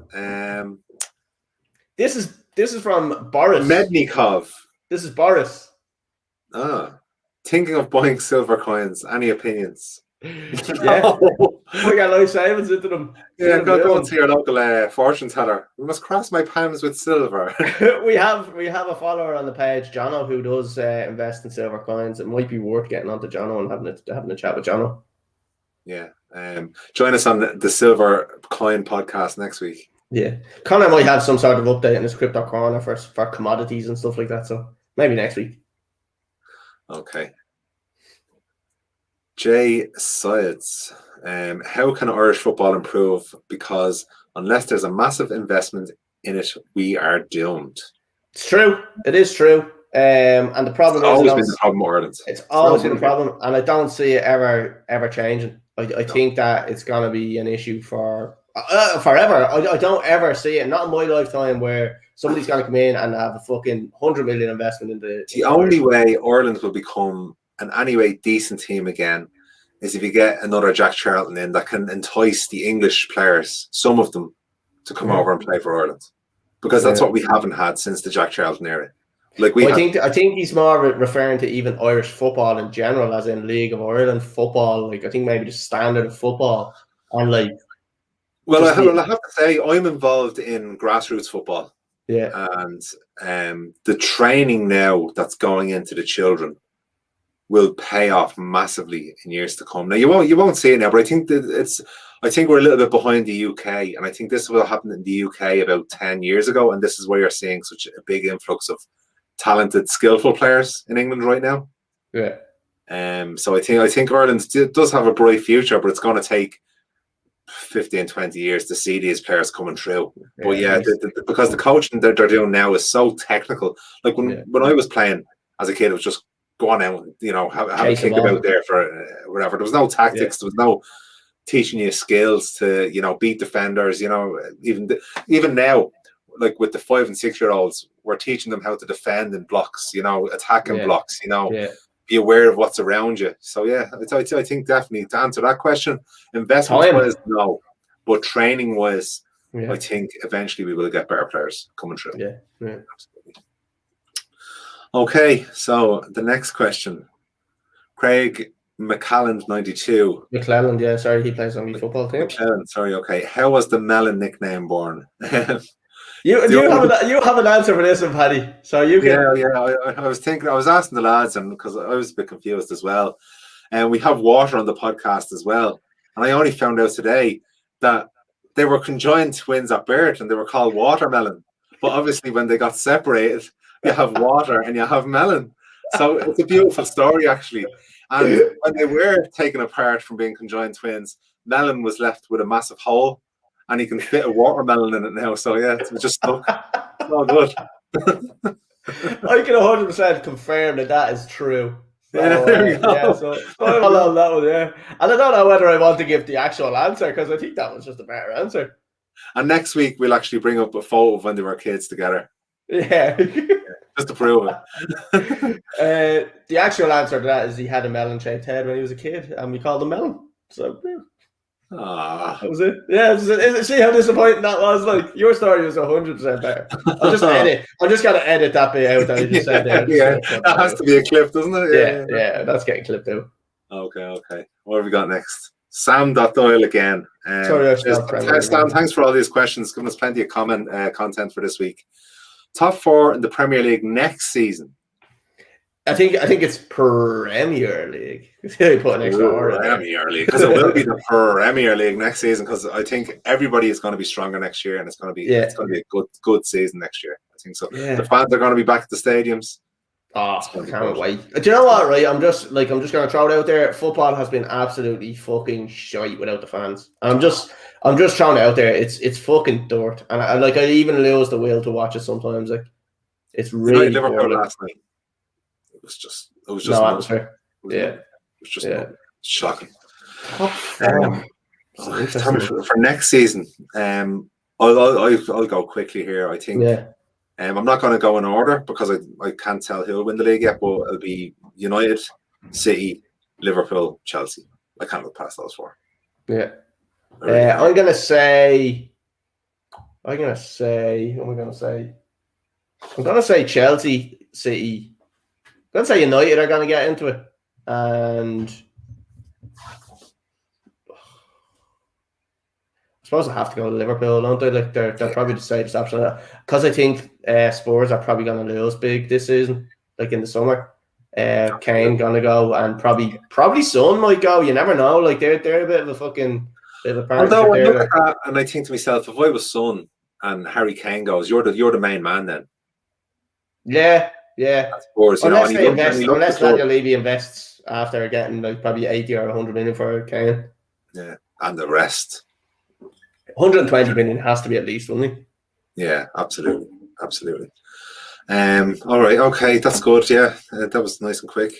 This is from Boris Mednikov. This is Boris. Thinking of buying silver coins. Any opinions? Yeah, we got life savings into them. Yeah, go and see your local fortune teller. We must cross my palms with silver. we have a follower on the page, Jono, who does invest in silver coins. It might be worth getting onto Jono and having a chat with Jono. Yeah, join us on the Silver Coin podcast next week. Yeah, Connor might have some sort of update in his crypto corner for commodities and stuff like that. So maybe next week. Okay. Jay Syeds, how can Irish football improve? Because unless there's a massive investment in it, we are doomed. It's true. It is true. And the problem it's always been the problem with Ireland. It's always been a problem, and I don't see it ever changing. I think that it's going to be an issue for forever. I don't ever see it, not in my lifetime, where somebody's going to come in and have a fucking 100 million investment in the only way Ireland will become an anyway decent team again is if you get another Jack Charlton in that can entice the English players, some of them, to come over and play for Ireland, because that's what we haven't had since the Jack Charlton era. Like I think he's more referring to even Irish football in general, as in League of Ireland football. Like I think maybe the standard of football, and like. Well, I have to say I'm involved in grassroots football. Yeah, and the training now that's going into the children will pay off massively in years to come. Now you won't see it now, but I think we're a little bit behind the UK, and I think this is what happened in the UK about 10 years ago, and this is why you're seeing such a big influx of talented, skillful players in England right now. Yeah. So I think Ireland does have a bright future, but it's going to take 15, 20 years to see these players coming through. Yeah, but because the coaching that they're doing now is so technical. Like when I was playing as a kid, it was just go on out, have a kick about there for whatever. There was no tactics. There was no teaching you skills to, beat defenders. Even now, like with the 5 and 6 year olds, we're teaching them how to defend in blocks. Attack in blocks. Be aware of what's around you. So yeah, I think definitely to answer that question, investment wise, no, but training wise, I think eventually we will get better players coming through. Yeah, absolutely. Okay, so the next question, Craig McCalland 92. McClelland, yeah, sorry, he plays on the football team. McClelland, sorry, okay. How was the Melon nickname born? You have an answer for this one, Paddy. So you can. Yeah. I was asking the lads, and because I was a bit confused as well. And we have Water on the podcast as well. And I only found out today that they were conjoined twins at birth, and they were called Watermelon. But obviously, when they got separated, you have Water and you have Melon. So it's a beautiful story, actually. And when they were taken apart from being conjoined twins, Melon was left with a massive hole, and he can fit a watermelon in it now. So yeah, it's just stuck. It's all good. I can 100% confirm that is true. So, yeah, there we go. Yeah, so I'm on that one, yeah. And I don't know whether I want to give the actual answer, because I think that was just a better answer. And next week we'll actually bring up a photo of when they were kids together. Yeah. just to prove it. The actual answer to that is he had a melon-shaped head when he was a kid, and we called him Melon. So yeah, that was it. Yeah, see how disappointing that was. Like your story was 100% better. I'm just gonna edit that bit out that I just said there. Yeah, that has to be a clip, doesn't it? Yeah, that's getting clipped out. Okay. What have we got next? Sam Doyle again. Sorry, Sam, thanks for all these questions. Giving us plenty of content for this week. Top 4 in the Premier League next season. I think it's Premier League. Put an extra R in there. Premier League, because it will be the Premier League next season. Because I think everybody is going to be stronger next year, and it's going to be a good season next year. I think so. Yeah. The fans are going to be back at the stadiums. Oh, I can't wait. Do you know what? Right, I'm just going to throw it out there. Football has been absolutely fucking shite without the fans. I'm just throwing it out there. It's fucking dirt, and I even lose the will to watch it sometimes. Like it's really Liverpool last night. It was just no atmosphere. It was just shocking. For next season, I'll go quickly here. I think. Yeah. I'm not going to go in order because I can't tell who'll win the league yet, but it'll be United, City, Liverpool, Chelsea. I can't look past those 4. Yeah. I'm going to say. What am I going to say? I'm going to say Chelsea, City. I'm going to say United are going to get into it. And I suppose I have to go to Liverpool, don't they? Like they're probably the safest option because I think Spurs are probably going to lose big this season, like in the summer. Kane gonna go, and probably Son might go. You never know. Like they're a bit of a fucking bit of a partnership. Although I look at that and I think to myself, if I was Son and Harry Kane goes, you're the main man then. Yeah. Spurs, unless Daniel Levy invests after getting like probably 80 or 100 million for Kane. Yeah, and the rest. 120 million has to be at least, wouldn't it? Yeah, absolutely. All right, okay, that's good. Yeah, that was nice and quick.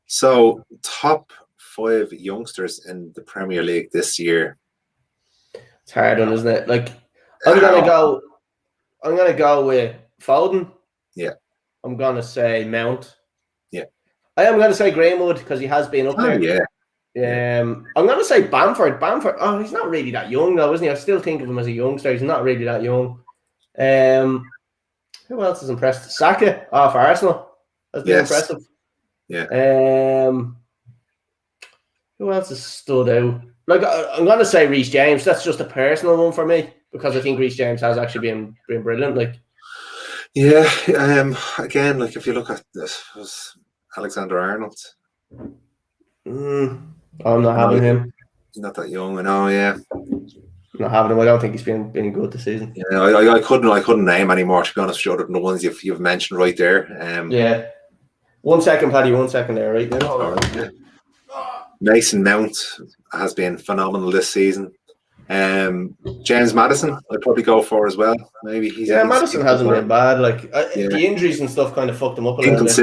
So, top 5 youngsters in the Premier League this year. It's hard one, isn't it? Like, I'm gonna go with Foden. Yeah. I'm gonna say Mount. Yeah. I am gonna say Greenwood because he has been up there. Yeah. I'm gonna say Bamford. Oh, he's not really that young though, isn't he? I still think of him as a youngster. He's not really that young. Who else is impressed? Saka for Arsenal has been impressive. Yeah. Who else has stood out? Like I'm gonna say Reece James. That's just a personal one for me because I think Reece James has actually been brilliant. Like. Yeah. Again, like if you look at this, was Alexander Arnold. I'm not having him. He's not that young, I know. Yeah. Not having him. I don't think he's been good this season. Yeah, I couldn't name any more to be honest. Other than the ones you've mentioned right there. Yeah. 1 second, Paddy. 1 second there, right? Yeah. Mason Mount has been phenomenal this season. James Maddison, I'd probably go for as well. Maybe Maddison hasn't been bad. Like the injuries and stuff kind of fucked him up a little bit.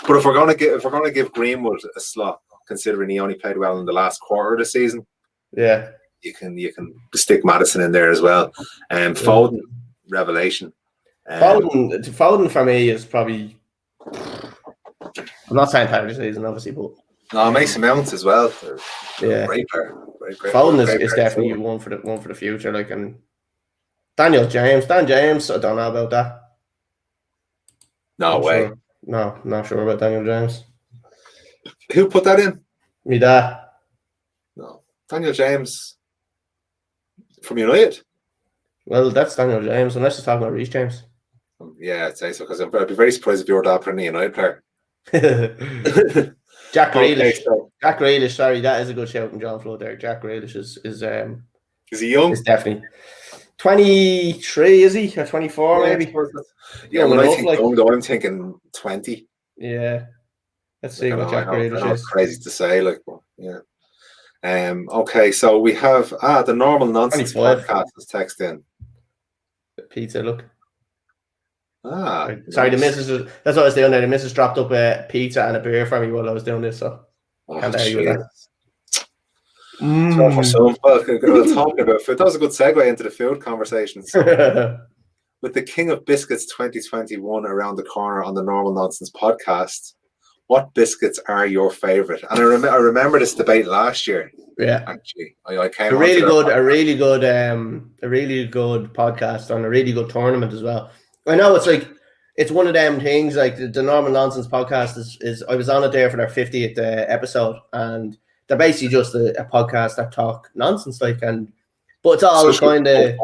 But if we're gonna give Greenwood a slot, considering he only played well in the last quarter of the season, you can stick Maddison in there as well. Foden, revelation. Foden for me is probably. I'm not saying entire season, obviously, but. No, Mason Mount as well. Yeah, great player. Foden is definitely one for the future. Like, and Dan James, I don't know about that. No way. Sure. No, not sure about Daniel James. Who put that in? Me dad. No, Daniel James from United. Well, that's Daniel James, unless you're talking about Reece James. Yeah, I'd say so because I'd be very surprised if your dad put in a United player. Jack Grealish. Jack Grealish, sorry, that is a good shout from John Flood there. Jack Grealish is he young? Is definitely 23, is he? Or 24 maybe? Yeah, when I think young though, I'm thinking 20. Yeah. Let's see what Jack Grealish is. Crazy to say, like, but yeah. Okay, so we have the Normal Nonsense 25. podcast is text in. Pizza, look. Sorry, nice. The missus. That's what I was doing there. The missus dropped up a pizza and a beer for me while I was doing this. So can't argue with that. Well, talking about food, that was a good segue into the food conversations. with the King of Biscuits 2021 around the corner on the Normal Nonsense podcast, what biscuits are your favorite? And I remember this debate last year. Yeah, actually, I came a really good podcast on a really good tournament as well. I know it's like it's one of them things. Like the Normal Nonsense podcast is I was on it there for their 50th episode, and they're basically just a podcast that talk nonsense, like, but it's all kind of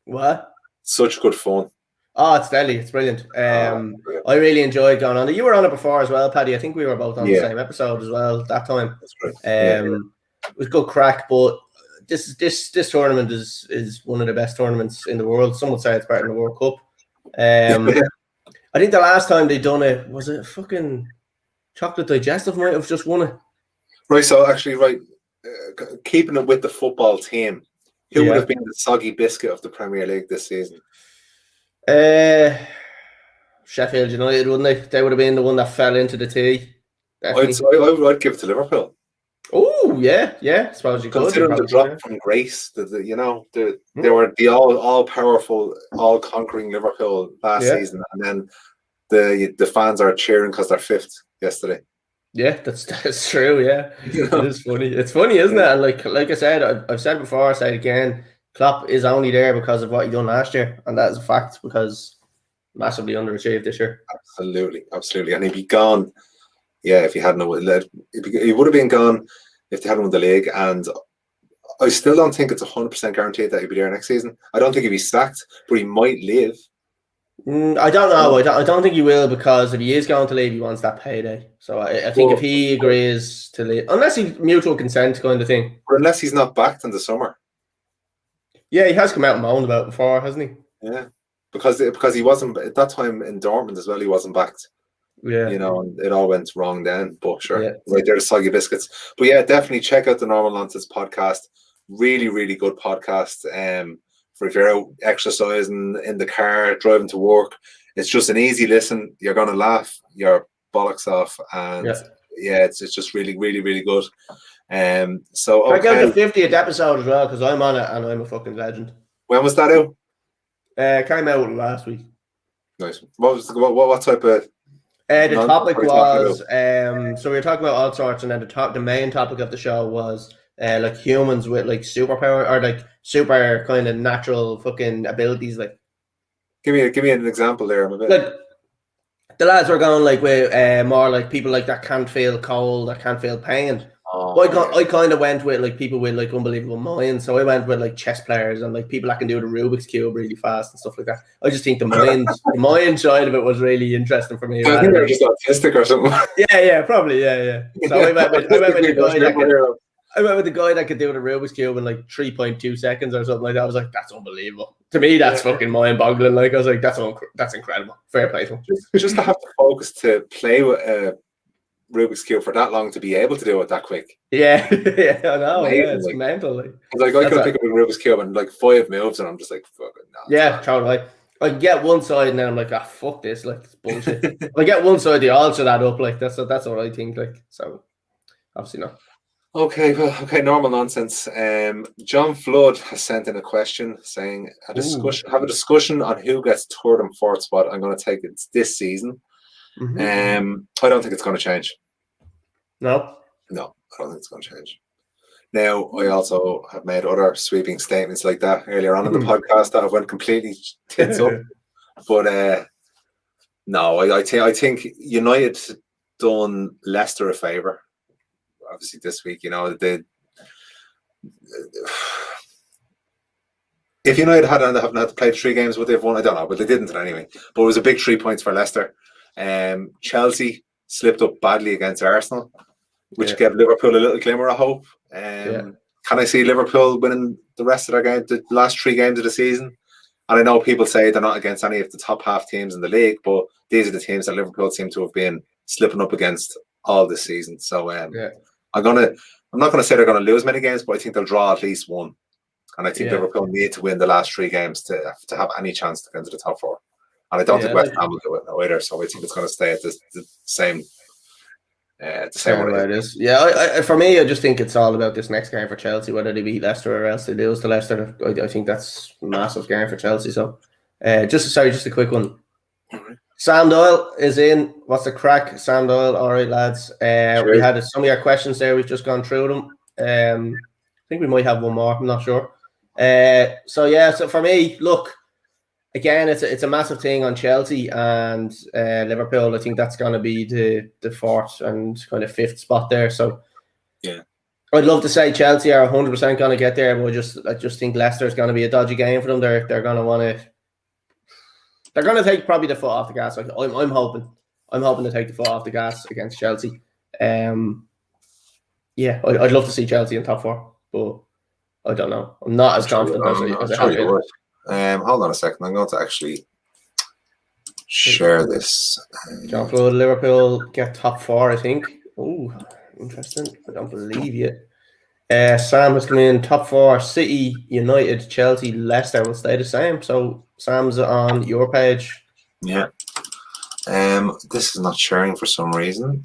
what? Such good fun. Oh, it's deadly. It's brilliant. I really enjoyed going on it. You were on it before as well, Paddy. I think we were both on the same episode as well that time. That's great. It was good crack, but this tournament is one of the best tournaments in the world. Some would say it's better than the World Cup. I think the last time they done it, was it fucking Chocolate Digestive might have just won it. Right, so actually, keeping it with the football team, who would have been the soggy biscuit of the Premier League this season? Sheffield United, wouldn't they? They would have been the one that fell into the tea. I'd give it to Liverpool. Oh yeah. I suppose you could. Considering the drop from grace, they were the all powerful, all conquering Liverpool last season, and then the fans are cheering because they're fifth yesterday. Yeah, that's true. Yeah, it is funny. It's funny, isn't it? And like I said, I've said it before, I say it again. Klopp is only there because of what he done last year, and that is a fact, because massively underachieved this year. Absolutely, and he'd be gone. Yeah, if he hadn't he would have been gone if they hadn't won the league. And I still don't think it's 100% guaranteed that he'll be there next season. I don't think he'll be sacked, but he might leave. I don't know. I don't think he will, because if he is going to leave, he wants that payday. So I think if he agrees to leave, unless he mutual consent kind of thing, or unless he's not backed in the summer. Yeah, he has come out and moaned about it before, hasn't he? Yeah, because he wasn't at that time in Dortmund as well. He wasn't backed. Yeah, and it all went wrong then. But sure, right there, the soggy biscuits. But yeah, definitely check out the Normal Nonsense podcast. Really, really good podcast. For if you're out exercising in the car, driving to work, it's just an easy listen. You're gonna laugh your bollocks off, and it's just really, really, really good. So I got the 50th episode as well, because I'm on it and I'm a fucking legend. When was that out? Came out last week. Nice. What type of? The topic was so we were talking about all sorts, and then the main topic of the show was like humans with like superpower, or like super kind of natural fucking abilities. Like, give me an example there. I'm a bit. Like, the lads were going like with more like people like that can't feel cold, that can't feel pain. I kind of went with like people with like unbelievable minds. So I went with like chess players and like people that can do the Rubik's Cube really fast and stuff like that. I just think the mind side of it was really interesting for me. I think they're just autistic or something. Yeah, probably, yeah. So I went with the guy that could do the Rubik's Cube in like 3.2 seconds or something like that. I was like, that's unbelievable. To me, that's fucking mind-boggling. Like, I was like, that's incredible. Fair play to him. Just to have the focus to play with Rubik's Cube for that long, to be able to do it that quick. Yeah, I know. Yeah, it's mental. Like I could pick up a Rubik's Cube and like 5 moves, and I'm just like, fuck it. No, yeah, totally. I can get one side and then I'm like, fuck this, like, it's bullshit. If I get one side, they alter that up. Like, that's what I think. Like, so obviously not. Okay, Normal Nonsense. John Flood has sent in a question saying have a discussion on who gets third and fourth spot. I'm going to take it this season. I don't think it's going to change. No, I don't think it's going to change. Now, I also have made other sweeping statements like that earlier on in the podcast that I went completely tits up. But no, I think United done Leicester a favour. Obviously, this week, if United hadn't had to play 3 games, would they have won? I don't know, but they didn't anyway. But it was a big 3 points for Leicester. Chelsea slipped up badly against Arsenal, which gave Liverpool a little glimmer of hope. Can I see Liverpool winning the rest of their game, the last 3 games of the season? And I know people say they're not against any of the top half teams in the league, but these are the teams that Liverpool seem to have been slipping up against all this season. So I'm not gonna say they're gonna lose many games, but I think they'll draw at least one. And I think Liverpool need to win the last 3 games to have any chance to get into the top 4. And I don't think West Ham will do it either. So I think it's going to stay at the same way it is. Yeah, for me, I just think it's all about this next game for Chelsea, whether they beat Leicester or else they lose to Leicester. I think that's a massive game for Chelsea. So Just a quick one. Sam Doyle is in. What's the crack? Sam Doyle. All right, lads. Sure. We had some of your questions there. We've just gone through them. I think we might have one more. I'm not sure. So for me, look, again, it's a massive thing on Chelsea and Liverpool. I think that's going to be the fourth and kind of fifth spot there. So yeah, I'd love to say Chelsea are 100% going to get there, but I just think Leicester's going to be a dodgy game for them. They're going to want to. They're going to take probably the foot off the gas. I'm hoping to take the foot off the gas against Chelsea. I'd love to see Chelsea in top four, but I don't know. I'm not as confident as I have been. Hold on a second. I'm going to actually share this. John Floyd, Liverpool get top four, I think. Oh, interesting. I don't believe you. Sam has come in top four. City, United, Chelsea, Leicester will stay the same. So Sam's on your page. Yeah. This is not sharing for some reason.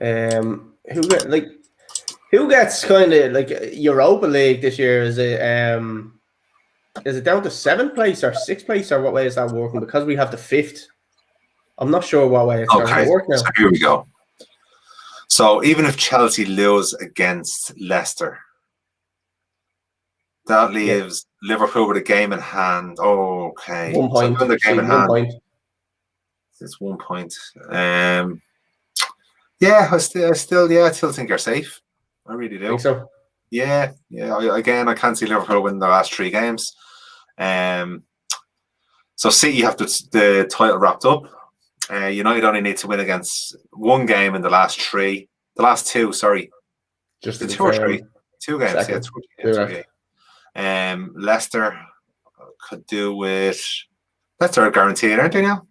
Who gets kind of like Europa League this year? Is it down to seventh place or sixth place, or what way is that working? Because we have the fifth. I'm not sure what way it's going to work now. So here we go. So even if Chelsea lose against Leicester, that leaves Liverpool with a game in hand. Oh, okay. 1 point. So the game in hand. Point. It's 1 point. I still think you're safe. I really do. Think so? Yeah. I can't see Liverpool winning their last 3 games. So City have the title wrapped up. United only need to win against 1 game in the last 3. The last 2, sorry. Just the 2 or 3. 2 games. Second. Yeah, 2 games. Leicester could do with. Leicester are guaranteed, aren't they now?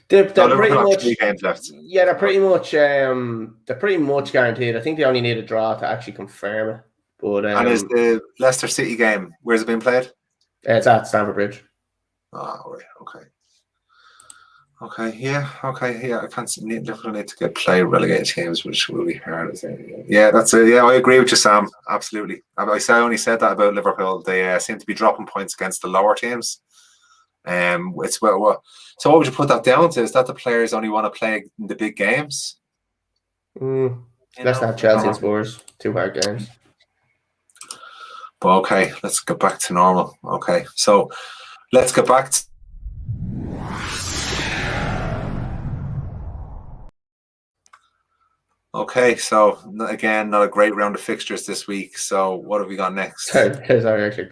They're pretty much 3 games left. Yeah, they're pretty much guaranteed. I think they only need a draw to actually confirm it. But and is the Leicester City game, where's it being played? It's at Stamford Bridge. Oh, right, okay. I can't see Liverpool need to get play relegated teams, which will be hard. I agree with you, Sam. Absolutely. I only said that about Liverpool. They seem to be dropping points against the lower teams. So what would you put that down to? Is that the players only want to play in the big games? Let's not Chelsea and Spurs. 2 hard games. But okay, let's go back to normal. Okay, so let's get back to. Okay, so again, not a great round of fixtures this week. So what have we got next? Sorry, actually.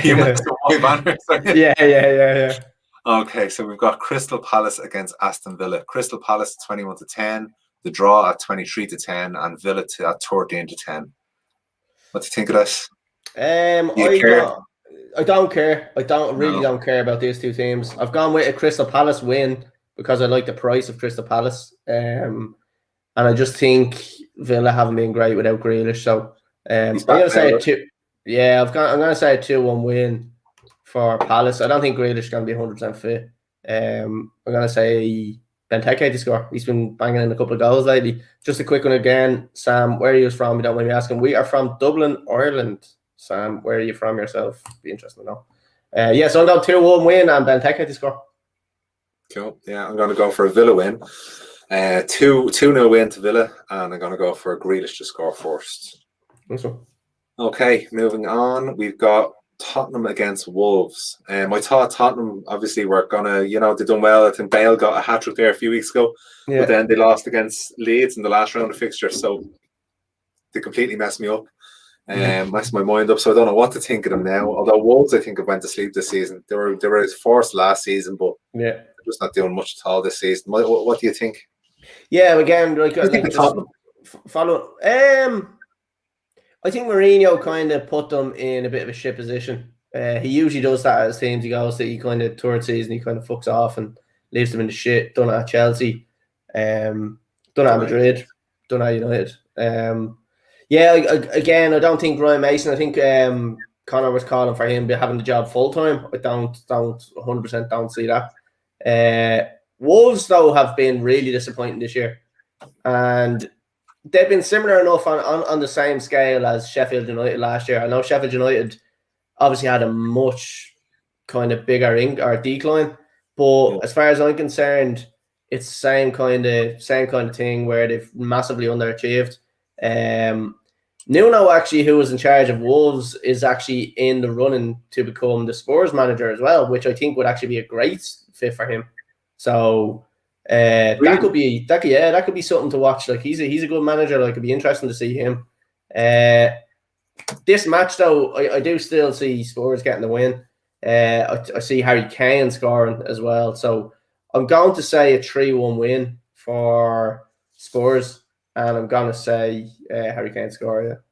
You missed the white banner. Yeah. Okay, so we've got Crystal Palace against Aston Villa. Crystal Palace 21-10, the draw at 23-10, and Villa at 13-10. What do you think of this? I don't care. I don't care about these 2 teams. I've gone with a Crystal Palace win because I like the price of Crystal Palace. And I just think Villa haven't been great without Grealish. So I'm going to say a 2. Yeah, I'm going to say a 2-1 win for Palace. I don't think Grealish is going to be 100% fit. I'm going to say Benteke to score. He's been banging in a couple of goals lately. Just a quick one again. Sam, where are you from? You don't mind me asking. We are from Dublin, Ireland. Sam, where are you from yourself? Be interesting to know. So I'm going 2-1 win and Benteke to score. Cool. Yeah, I'm going to go for a Villa win. 2-0 win to Villa, and I'm going to go for a Grealish to score first. Awesome. Okay, moving on. We've got Tottenham against Wolves. I thought Tottenham, obviously, were going to, they've done well. I think Bale got a hat-trick there a few weeks ago, but then they lost against Leeds in the last round of fixtures, so they completely messed me up. Messed my mind up, so I don't know what to think of them now. Although Wolves, I think, have went to sleep this season. They were forced last season, but they're just not doing much at all this season. What do you think? Yeah, again, follow. I think Mourinho kind of put them in a bit of a shit position. He usually does that at his teams. He goes to kind of third season, he kind of fucks off and leaves them in the shit. Done it at Chelsea, done it at Madrid, done it at United. Again, I don't think Ryan Mason. I think Connor was calling for him having the job full time. I don't 100% don't see that. Wolves though have been really disappointing this year, and they've been similar enough on the same scale as Sheffield United last year. I know Sheffield United obviously had a much kind of bigger decline, but as far as I'm concerned, it's the same kind of thing where they've massively underachieved. Nuno, actually, who was in charge of Wolves, is actually in the running to become the Spurs manager as well, which I think would actually be a great fit for him. So that could be something to watch. Like he's a good manager. Like it'd be interesting to see him. This match though, I do still see Spurs getting the win. I see Harry Kane scoring as well. So I'm going to say a 3-1 win for Spurs, and I'm going to say Harry Kane score.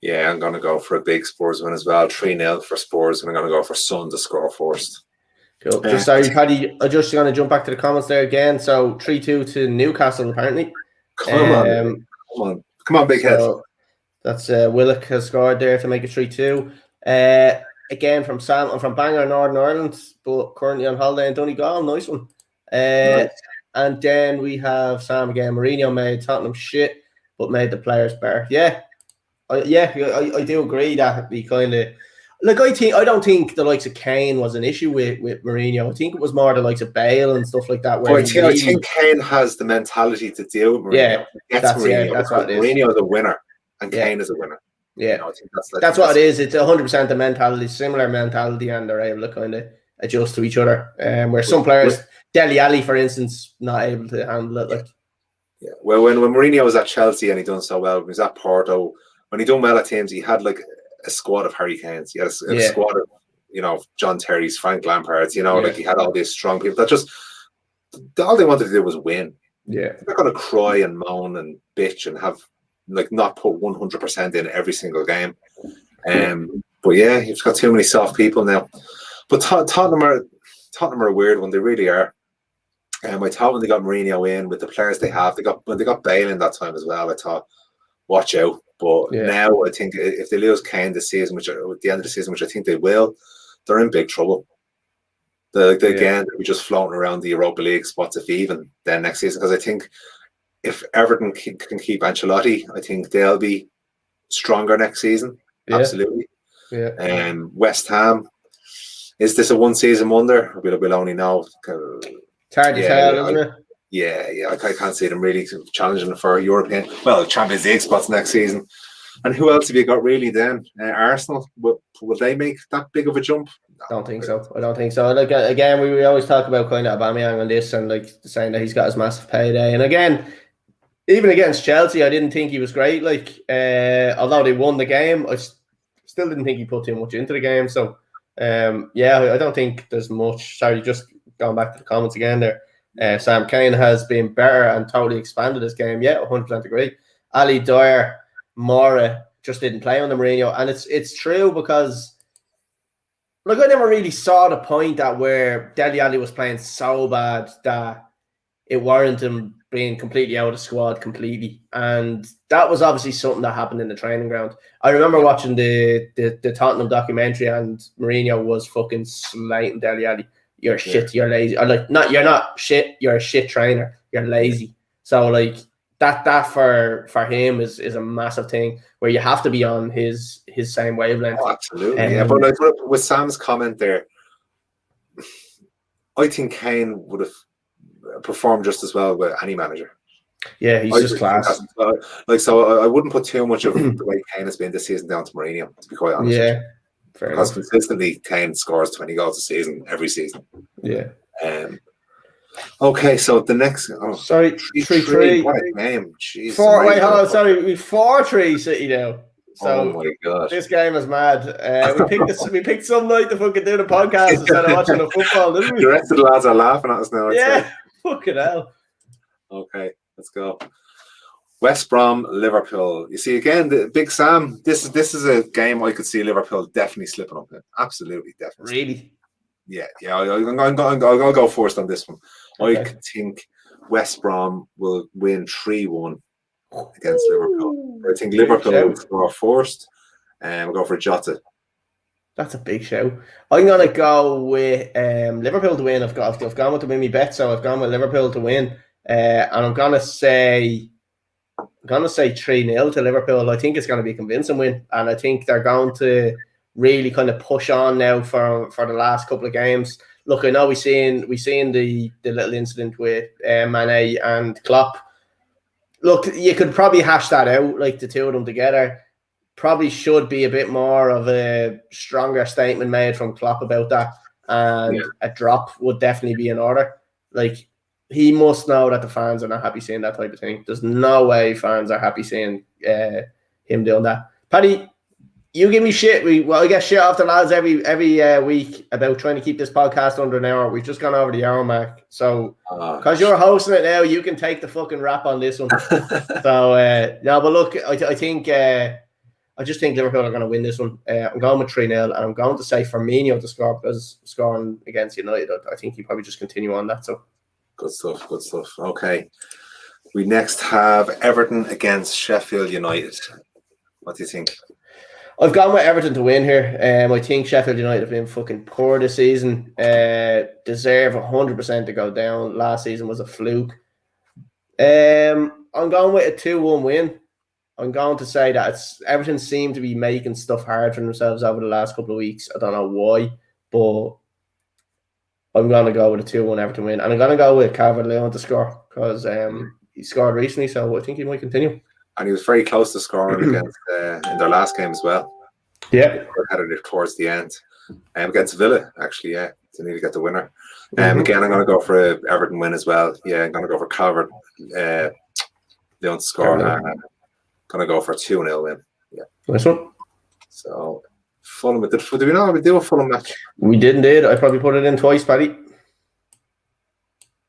Yeah, I'm going to go for a big Spurs win as well. 3-0 for Spurs, and I'm going to go for Son to score first. Cool. Just sorry, Paddy. I'm just going to jump back to the comments there again. So 3-2 to Newcastle, apparently. Come on, big head. That's Willock has scored there to make it 3-2. Again from Sam. I'm from Bangor, Northern Ireland, but currently on holiday in Donegal. Nice one. Nice. And then we have Sam again. Mourinho made Tottenham shit, but made the players better. Yeah, I do agree that we kind of. Like I don't think the likes of Kane was an issue with Mourinho. I think it was more the likes of Bale and stuff like that. I think Kane has the mentality to deal with Mourinho. Yeah, that's what it is. Mourinho is a winner, and Kane is a winner. Yeah, I think that's what it is. It's 100% the mentality, similar mentality, and they're able to kind of adjust to each other. Where some players, Dele Alli, for instance, not able to handle it. Like, yeah, well, when Mourinho was at Chelsea and he done so well, he was at Porto. When he done well at teams, he had like a squad of Harry Kanes. He had a squad of, John Terry's, Frank Lampard's, like he had all these strong people that just, all they wanted to do was win. Yeah. They're not going to cry and moan and bitch and have, like, not put 100% in every single game. But yeah, you've got too many soft people now. But Tottenham are a weird one. They really are. I thought when they got Mourinho in with the players they have, when they got Bale in that time as well, I thought, watch out. But now I think if they lose Kane this season, at the end of the season, which I think they will, they're in big trouble. Again, they'll be just floating around the Europa League spots if even then next season. Because I think if Everton can keep Ancelotti, I think they'll be stronger next season. Yeah. Absolutely. Yeah. West Ham, is this a one-season wonder? We'll only know. It's hard to tell, isn't it? Yeah, I can't see them really challenging for European, Champions League spots next season. And who else have you got really then? Arsenal, will they make that big of a jump? No, I don't think so. Like again, we always talk about kind of Aubameyang on this and like saying that he's got his massive payday. And again, even against Chelsea, I didn't think he was great. Like, although they won the game, I still didn't think he put too much into the game. So, I don't think there's much. Sorry, just going back to the comments again there. Sam Kane has been better and totally expanded his game. Yeah, 100% agree. Ali Dyer, Mora just didn't play on the Mourinho, and it's true because I never really saw the point at where Dele Alli was playing so bad that it warranted him being completely out of the squad completely, and that was obviously something that happened in the training ground. I remember watching the Tottenham documentary, and Mourinho was fucking slating Dele Alli. You're shit, you're lazy. You're not shit, you're a shit trainer. You're lazy. So like that for him is a massive thing where you have to be on his same wavelength. Oh, absolutely. But with Sam's comment there, I think Kane would have performed just as well with any manager. Yeah, he's just class. So I wouldn't put too much of the way Kane has been this season down to Mourinho, to be quite honest. Yeah. Because consistently Kane scores 20 goals a season every season. Yeah. Okay, so the next 3-3. What a game. Jeez. 4-3 City now. So oh my god. This game is mad. We picked some night to fucking do the podcast instead of watching the football, didn't we? The rest of the lads are laughing at us now. Yeah. Fucking hell. Okay, let's go. West Brom, Liverpool. You see, again, the Big Sam, this is a game I could see Liverpool definitely slipping up in. Absolutely, definitely. Really? Yeah. I'll go first on this one. Okay. I think West Brom will win 3-1 against Liverpool. I think Liverpool will score first, and we'll go for Jota. That's a big show. I'm gonna go with Liverpool to win. I've gone with the win me bet, so I've gone with Liverpool to win. And I'm gonna say going to say 3-0 to Liverpool. I think it's going to be a convincing win, and I think they're going to really kind of push on now for the last couple of games. Look, I know we seen the little incident with Mane and Klopp. Look, you could probably hash that out, like the two of them together. Probably should be a bit more of a stronger statement made from Klopp about that, and a drop would definitely be in order. Like, he must know that the fans are not happy seeing that type of thing. There's no way fans are happy seeing him doing that. Paddy, you give me shit. I get shit off the lads every week about trying to keep this podcast under an hour. We've just gone over the hour mark. So, because you're hosting it now, you can take the fucking rap on this one. So, no, but look, I just think Liverpool are going to win this one. I'm going with 3-0, and I'm going to say Firmino to score, because scoring against United, I think he probably just continue on that. So, good stuff. Okay. We next have Everton against Sheffield United. What do you think? I've gone with Everton to win here. I think Sheffield United have been fucking poor this season. Deserve 100% to go down. Last season was a fluke. I'm going with a 2-1 win. I'm going to say that Everton seem to be making stuff hard for themselves over the last couple of weeks. I don't know why, but I'm going to go with a 2-1 Everton win. And I'm going to go with Calvert-Lewin to score, because he scored recently, so I think he might continue. And he was very close to scoring against in their last game as well. Yeah. Competitive towards the end. Against Villa, actually, yeah. They need to get the winner. Again, I'm going to go for a Everton win as well. Yeah, I'm going to go for Calvert-Lewin to score. I'm going to go for a 2-0 win. Yeah. Nice one. So, Fulham, did we know how we do a Fulham match? We did indeed. I probably put it in twice, Paddy.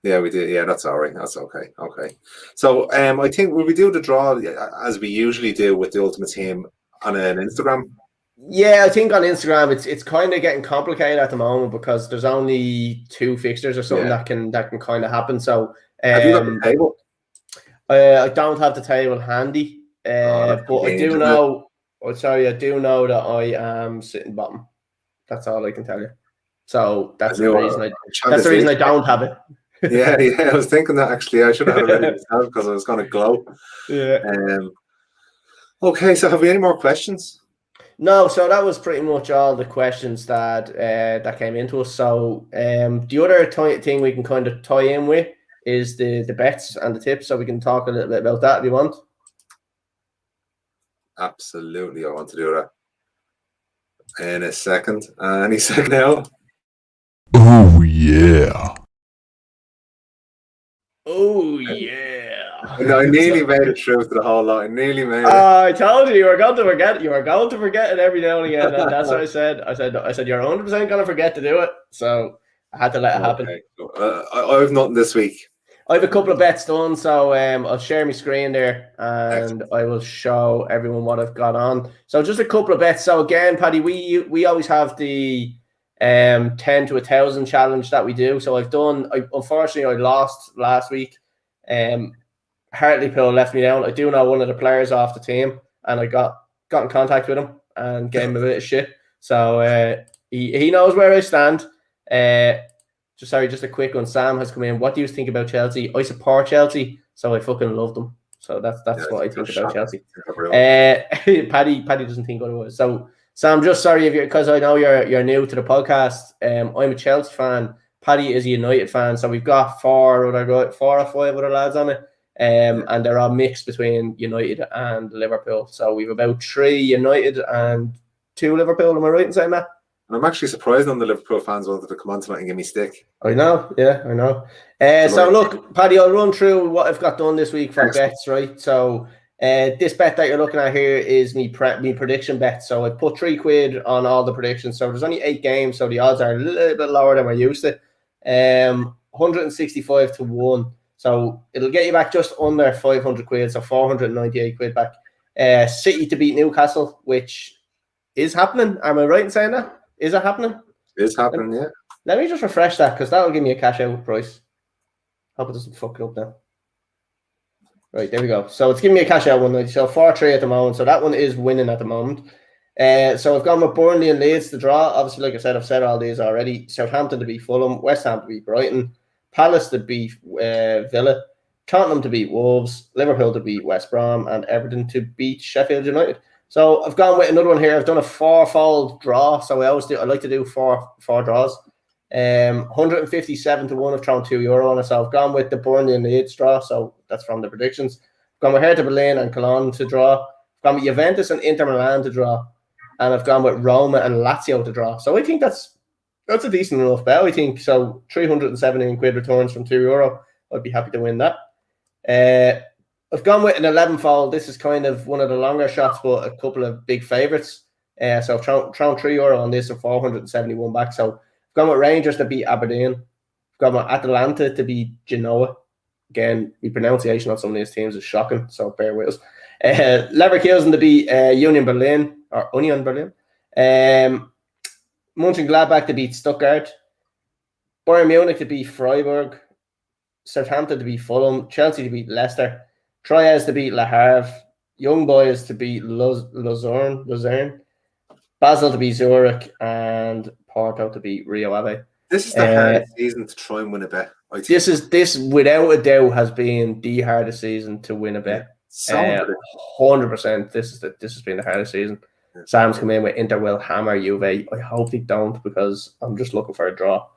Yeah, we did. Yeah, that's all right. That's okay. Okay. So, I think will we do the draw as we usually do with the Ultimate Team on an Instagram? Yeah, I think on Instagram it's kind of getting complicated at the moment, because there's only 2 fixtures or something that can kind of happen. So, have you got the table? I don't have the table handy, but I do know. Oh, sorry, I do know that I am sitting bottom. That's all I can tell you. So that's the reason I don't have it. yeah, I was thinking that actually. I should have had it ready myself, because I was going to glow. Yeah. Okay, so have we any more questions? No, so that was pretty much all the questions that came into us. So the other thing we can kind of tie in with is the bets and the tips, so we can talk a little bit about that if you want. Absolutely, I want to do that in a second. Any second now. Oh yeah. Oh yeah. I nearly made it through to the whole lot. I nearly made it. I told you were going to forget it. You were going to forget it every now and again. And that's what I said. I said you're 100% going to forget to do it. So I had to let it happen. I have nothing this week. I have a couple of bets done, so I'll share my screen there, and I will show everyone what I've got on. So just a couple of bets. So again, Paddy, we always have the 10 to 1,000 challenge that we do. So unfortunately I lost last week. Hartlepool let me down. I do know one of the players off the team, and I got in contact with him and gave him a bit of shit. So he knows where I stand. Just a quick one. Sam has come in. What do you think about Chelsea? I support Chelsea, so I fucking love them. So that's what I think about Chelsea. Paddy doesn't think otherwise. So Sam, just sorry because I know you're new to the podcast. I'm a Chelsea fan. Paddy is a United fan. So we've got 4 or 5 other lads on it. And they're all mixed between United and Liverpool. So we've about 3 United and 2 Liverpool. Am I right in saying that? I'm actually surprised none of the Liverpool fans wanted to come on tonight and give me stick. I know, yeah, I know. So look, Paddy, I'll run through what I've got done this week for bets, right? So this bet that you're looking at here is me prediction bet. So I put £3 on all the predictions. So there's only 8 games, so the odds are a little bit lower than we're used to. 165 to 1. So it'll get you back just under £500, so £498 back. City to beat Newcastle, which is happening. Am I right in saying that? Is it happening? It's happening, yeah. Let me just refresh that, because that will give me a cash out price. Hope it doesn't fuck it up now. Right, there we go. So it's giving me a cash out one. So 4-3 at the moment. So that one is winning at the moment. So I've gone with Burnley and Leeds to draw. Obviously, like I said, I've said all these already. Southampton to beat Fulham. West Ham to beat Brighton. Palace to beat Villa. Tottenham to beat Wolves, Liverpool to beat West Brom, and Everton to beat Sheffield United. So I've gone with another one here. I've done a fourfold draw. So I like to do four draws. 157 to 1. I've thrown €2 on it. So I've gone with the Burnley and Leeds draw. So that's from the predictions. I've gone with Hertha Berlin and Cologne to draw. I've gone with Juventus and Inter Milan to draw. And I've gone with Roma and Lazio to draw. So I think that's a decent enough bet. I think so. 317 quid returns from €2. I'd be happy to win that. I've gone with an 11-fold. This is kind of one of the longer shots, but a couple of big favourites. So I've thrown €3 on this and 471 back. So I've gone with Rangers to beat Aberdeen. I've gone with Atalanta to beat Genoa. Again, the pronunciation of some of these teams is shocking, so bear with us. Leverkusen to beat Union Berlin. Mönchengladbach to beat Stuttgart. Bayern Munich to beat Freiburg. Southampton to beat Fulham. Chelsea to beat Leicester. Troyes to beat Le Havre. Young Boys to beat Luzerne. Basel to beat Zurich. And Porto to beat Rio Ave. This is the hardest season to try and win a bet. This without a doubt has been the hardest season to win a bet. 100%. This has been the hardest season. Yeah. Sam's come in with Inter will hammer Juve. I hope they don't, because I'm just looking for a draw.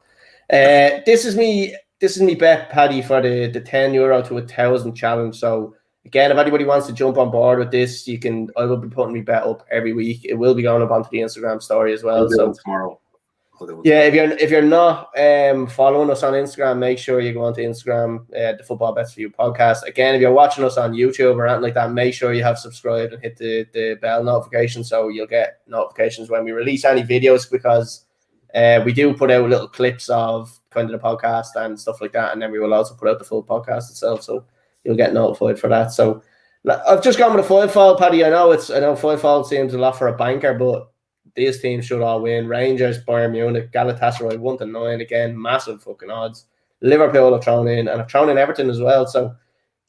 This is me bet, Paddy, for the €10 to 1,000 challenge. So again, if anybody wants to jump on board with this, I will be putting my bet up every week. It will be going up onto the Instagram story as well. So tomorrow. Yeah, if you're not following us on Instagram, make sure you go onto Instagram, the Footballbets4u podcast. Again, if you're watching us on YouTube or anything like that, make sure you have subscribed and hit the bell notification so you'll get notifications when we release any videos, because we do put out little clips of kind of the podcast and stuff like that, and then we will also put out the full podcast itself, so you'll get notified for that. So I've just gone with a five-fold, Paddy. I know five-fold seems a lot for a banker, but these teams should all win. Rangers, Bayern Munich, Galatasaray 1-9, again, massive fucking odds. Liverpool I've thrown in, and I've thrown in Everton as well. So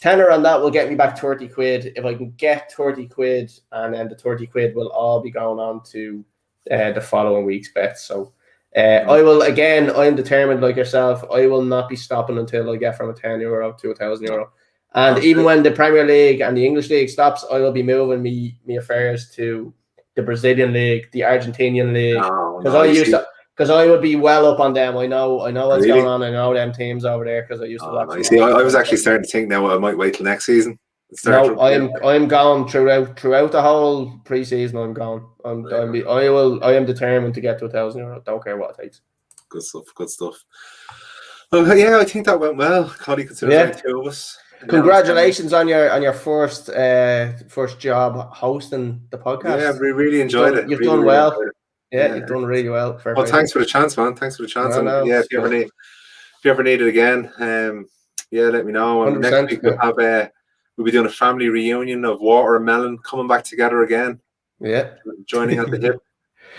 tenner on that will get me back 30 quid. If I can get 30 quid, and then the 30 quid will all be going on to the following week's bets. So I will, again, I'm determined like yourself. I will not be stopping until I get from a €10 to €1,000. And even when the Premier League and the English League stops, I will be moving me affairs to the Brazilian League, the Argentinian League, because I would be well up on them. I know what's going on. I know them teams over there because I used to watch. I was actually starting to think now I might wait till next season. No, I'm gone throughout the whole pre-season. I'm gone. I am determined to get to €1,000. Don't care what it takes. Good stuff. Well, yeah, I think that went well. Cody, considering two of us. Congratulations on your first job hosting the podcast. Yeah, we really enjoyed it. You've done well. Yeah, you've done really well. Well, thanks for the chance, man. Thanks for the chance. Yeah, if you ever need it again, let me know. And next week we'll be doing a family reunion of Water and Melon coming back together again. Yeah, joining at the hip.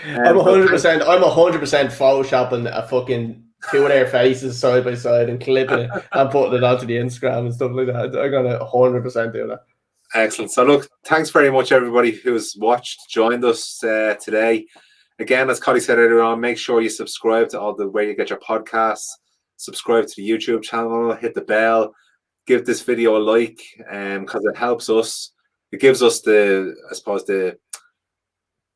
I'm 100%. I'm 100% photoshopping a fucking two of their faces side by side and clipping it and putting it onto the Instagram and stuff like that. I'm gonna 100% do that. Excellent. So look, thanks very much everybody who's joined us today. Again, as Cody said earlier on, make sure you subscribe to all the where you get your podcasts. Subscribe to the YouTube channel, hit the bell, give this video a like, because it helps us. It gives us the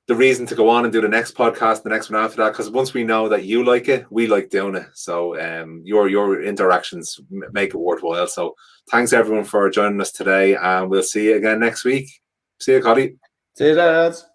reason to go on and do the next podcast, the next one after that, because once we know that you like it, we like doing it. So your interactions make it worthwhile. So thanks everyone for joining us today, and we'll see you again next week. See you, Cody. See you, lads.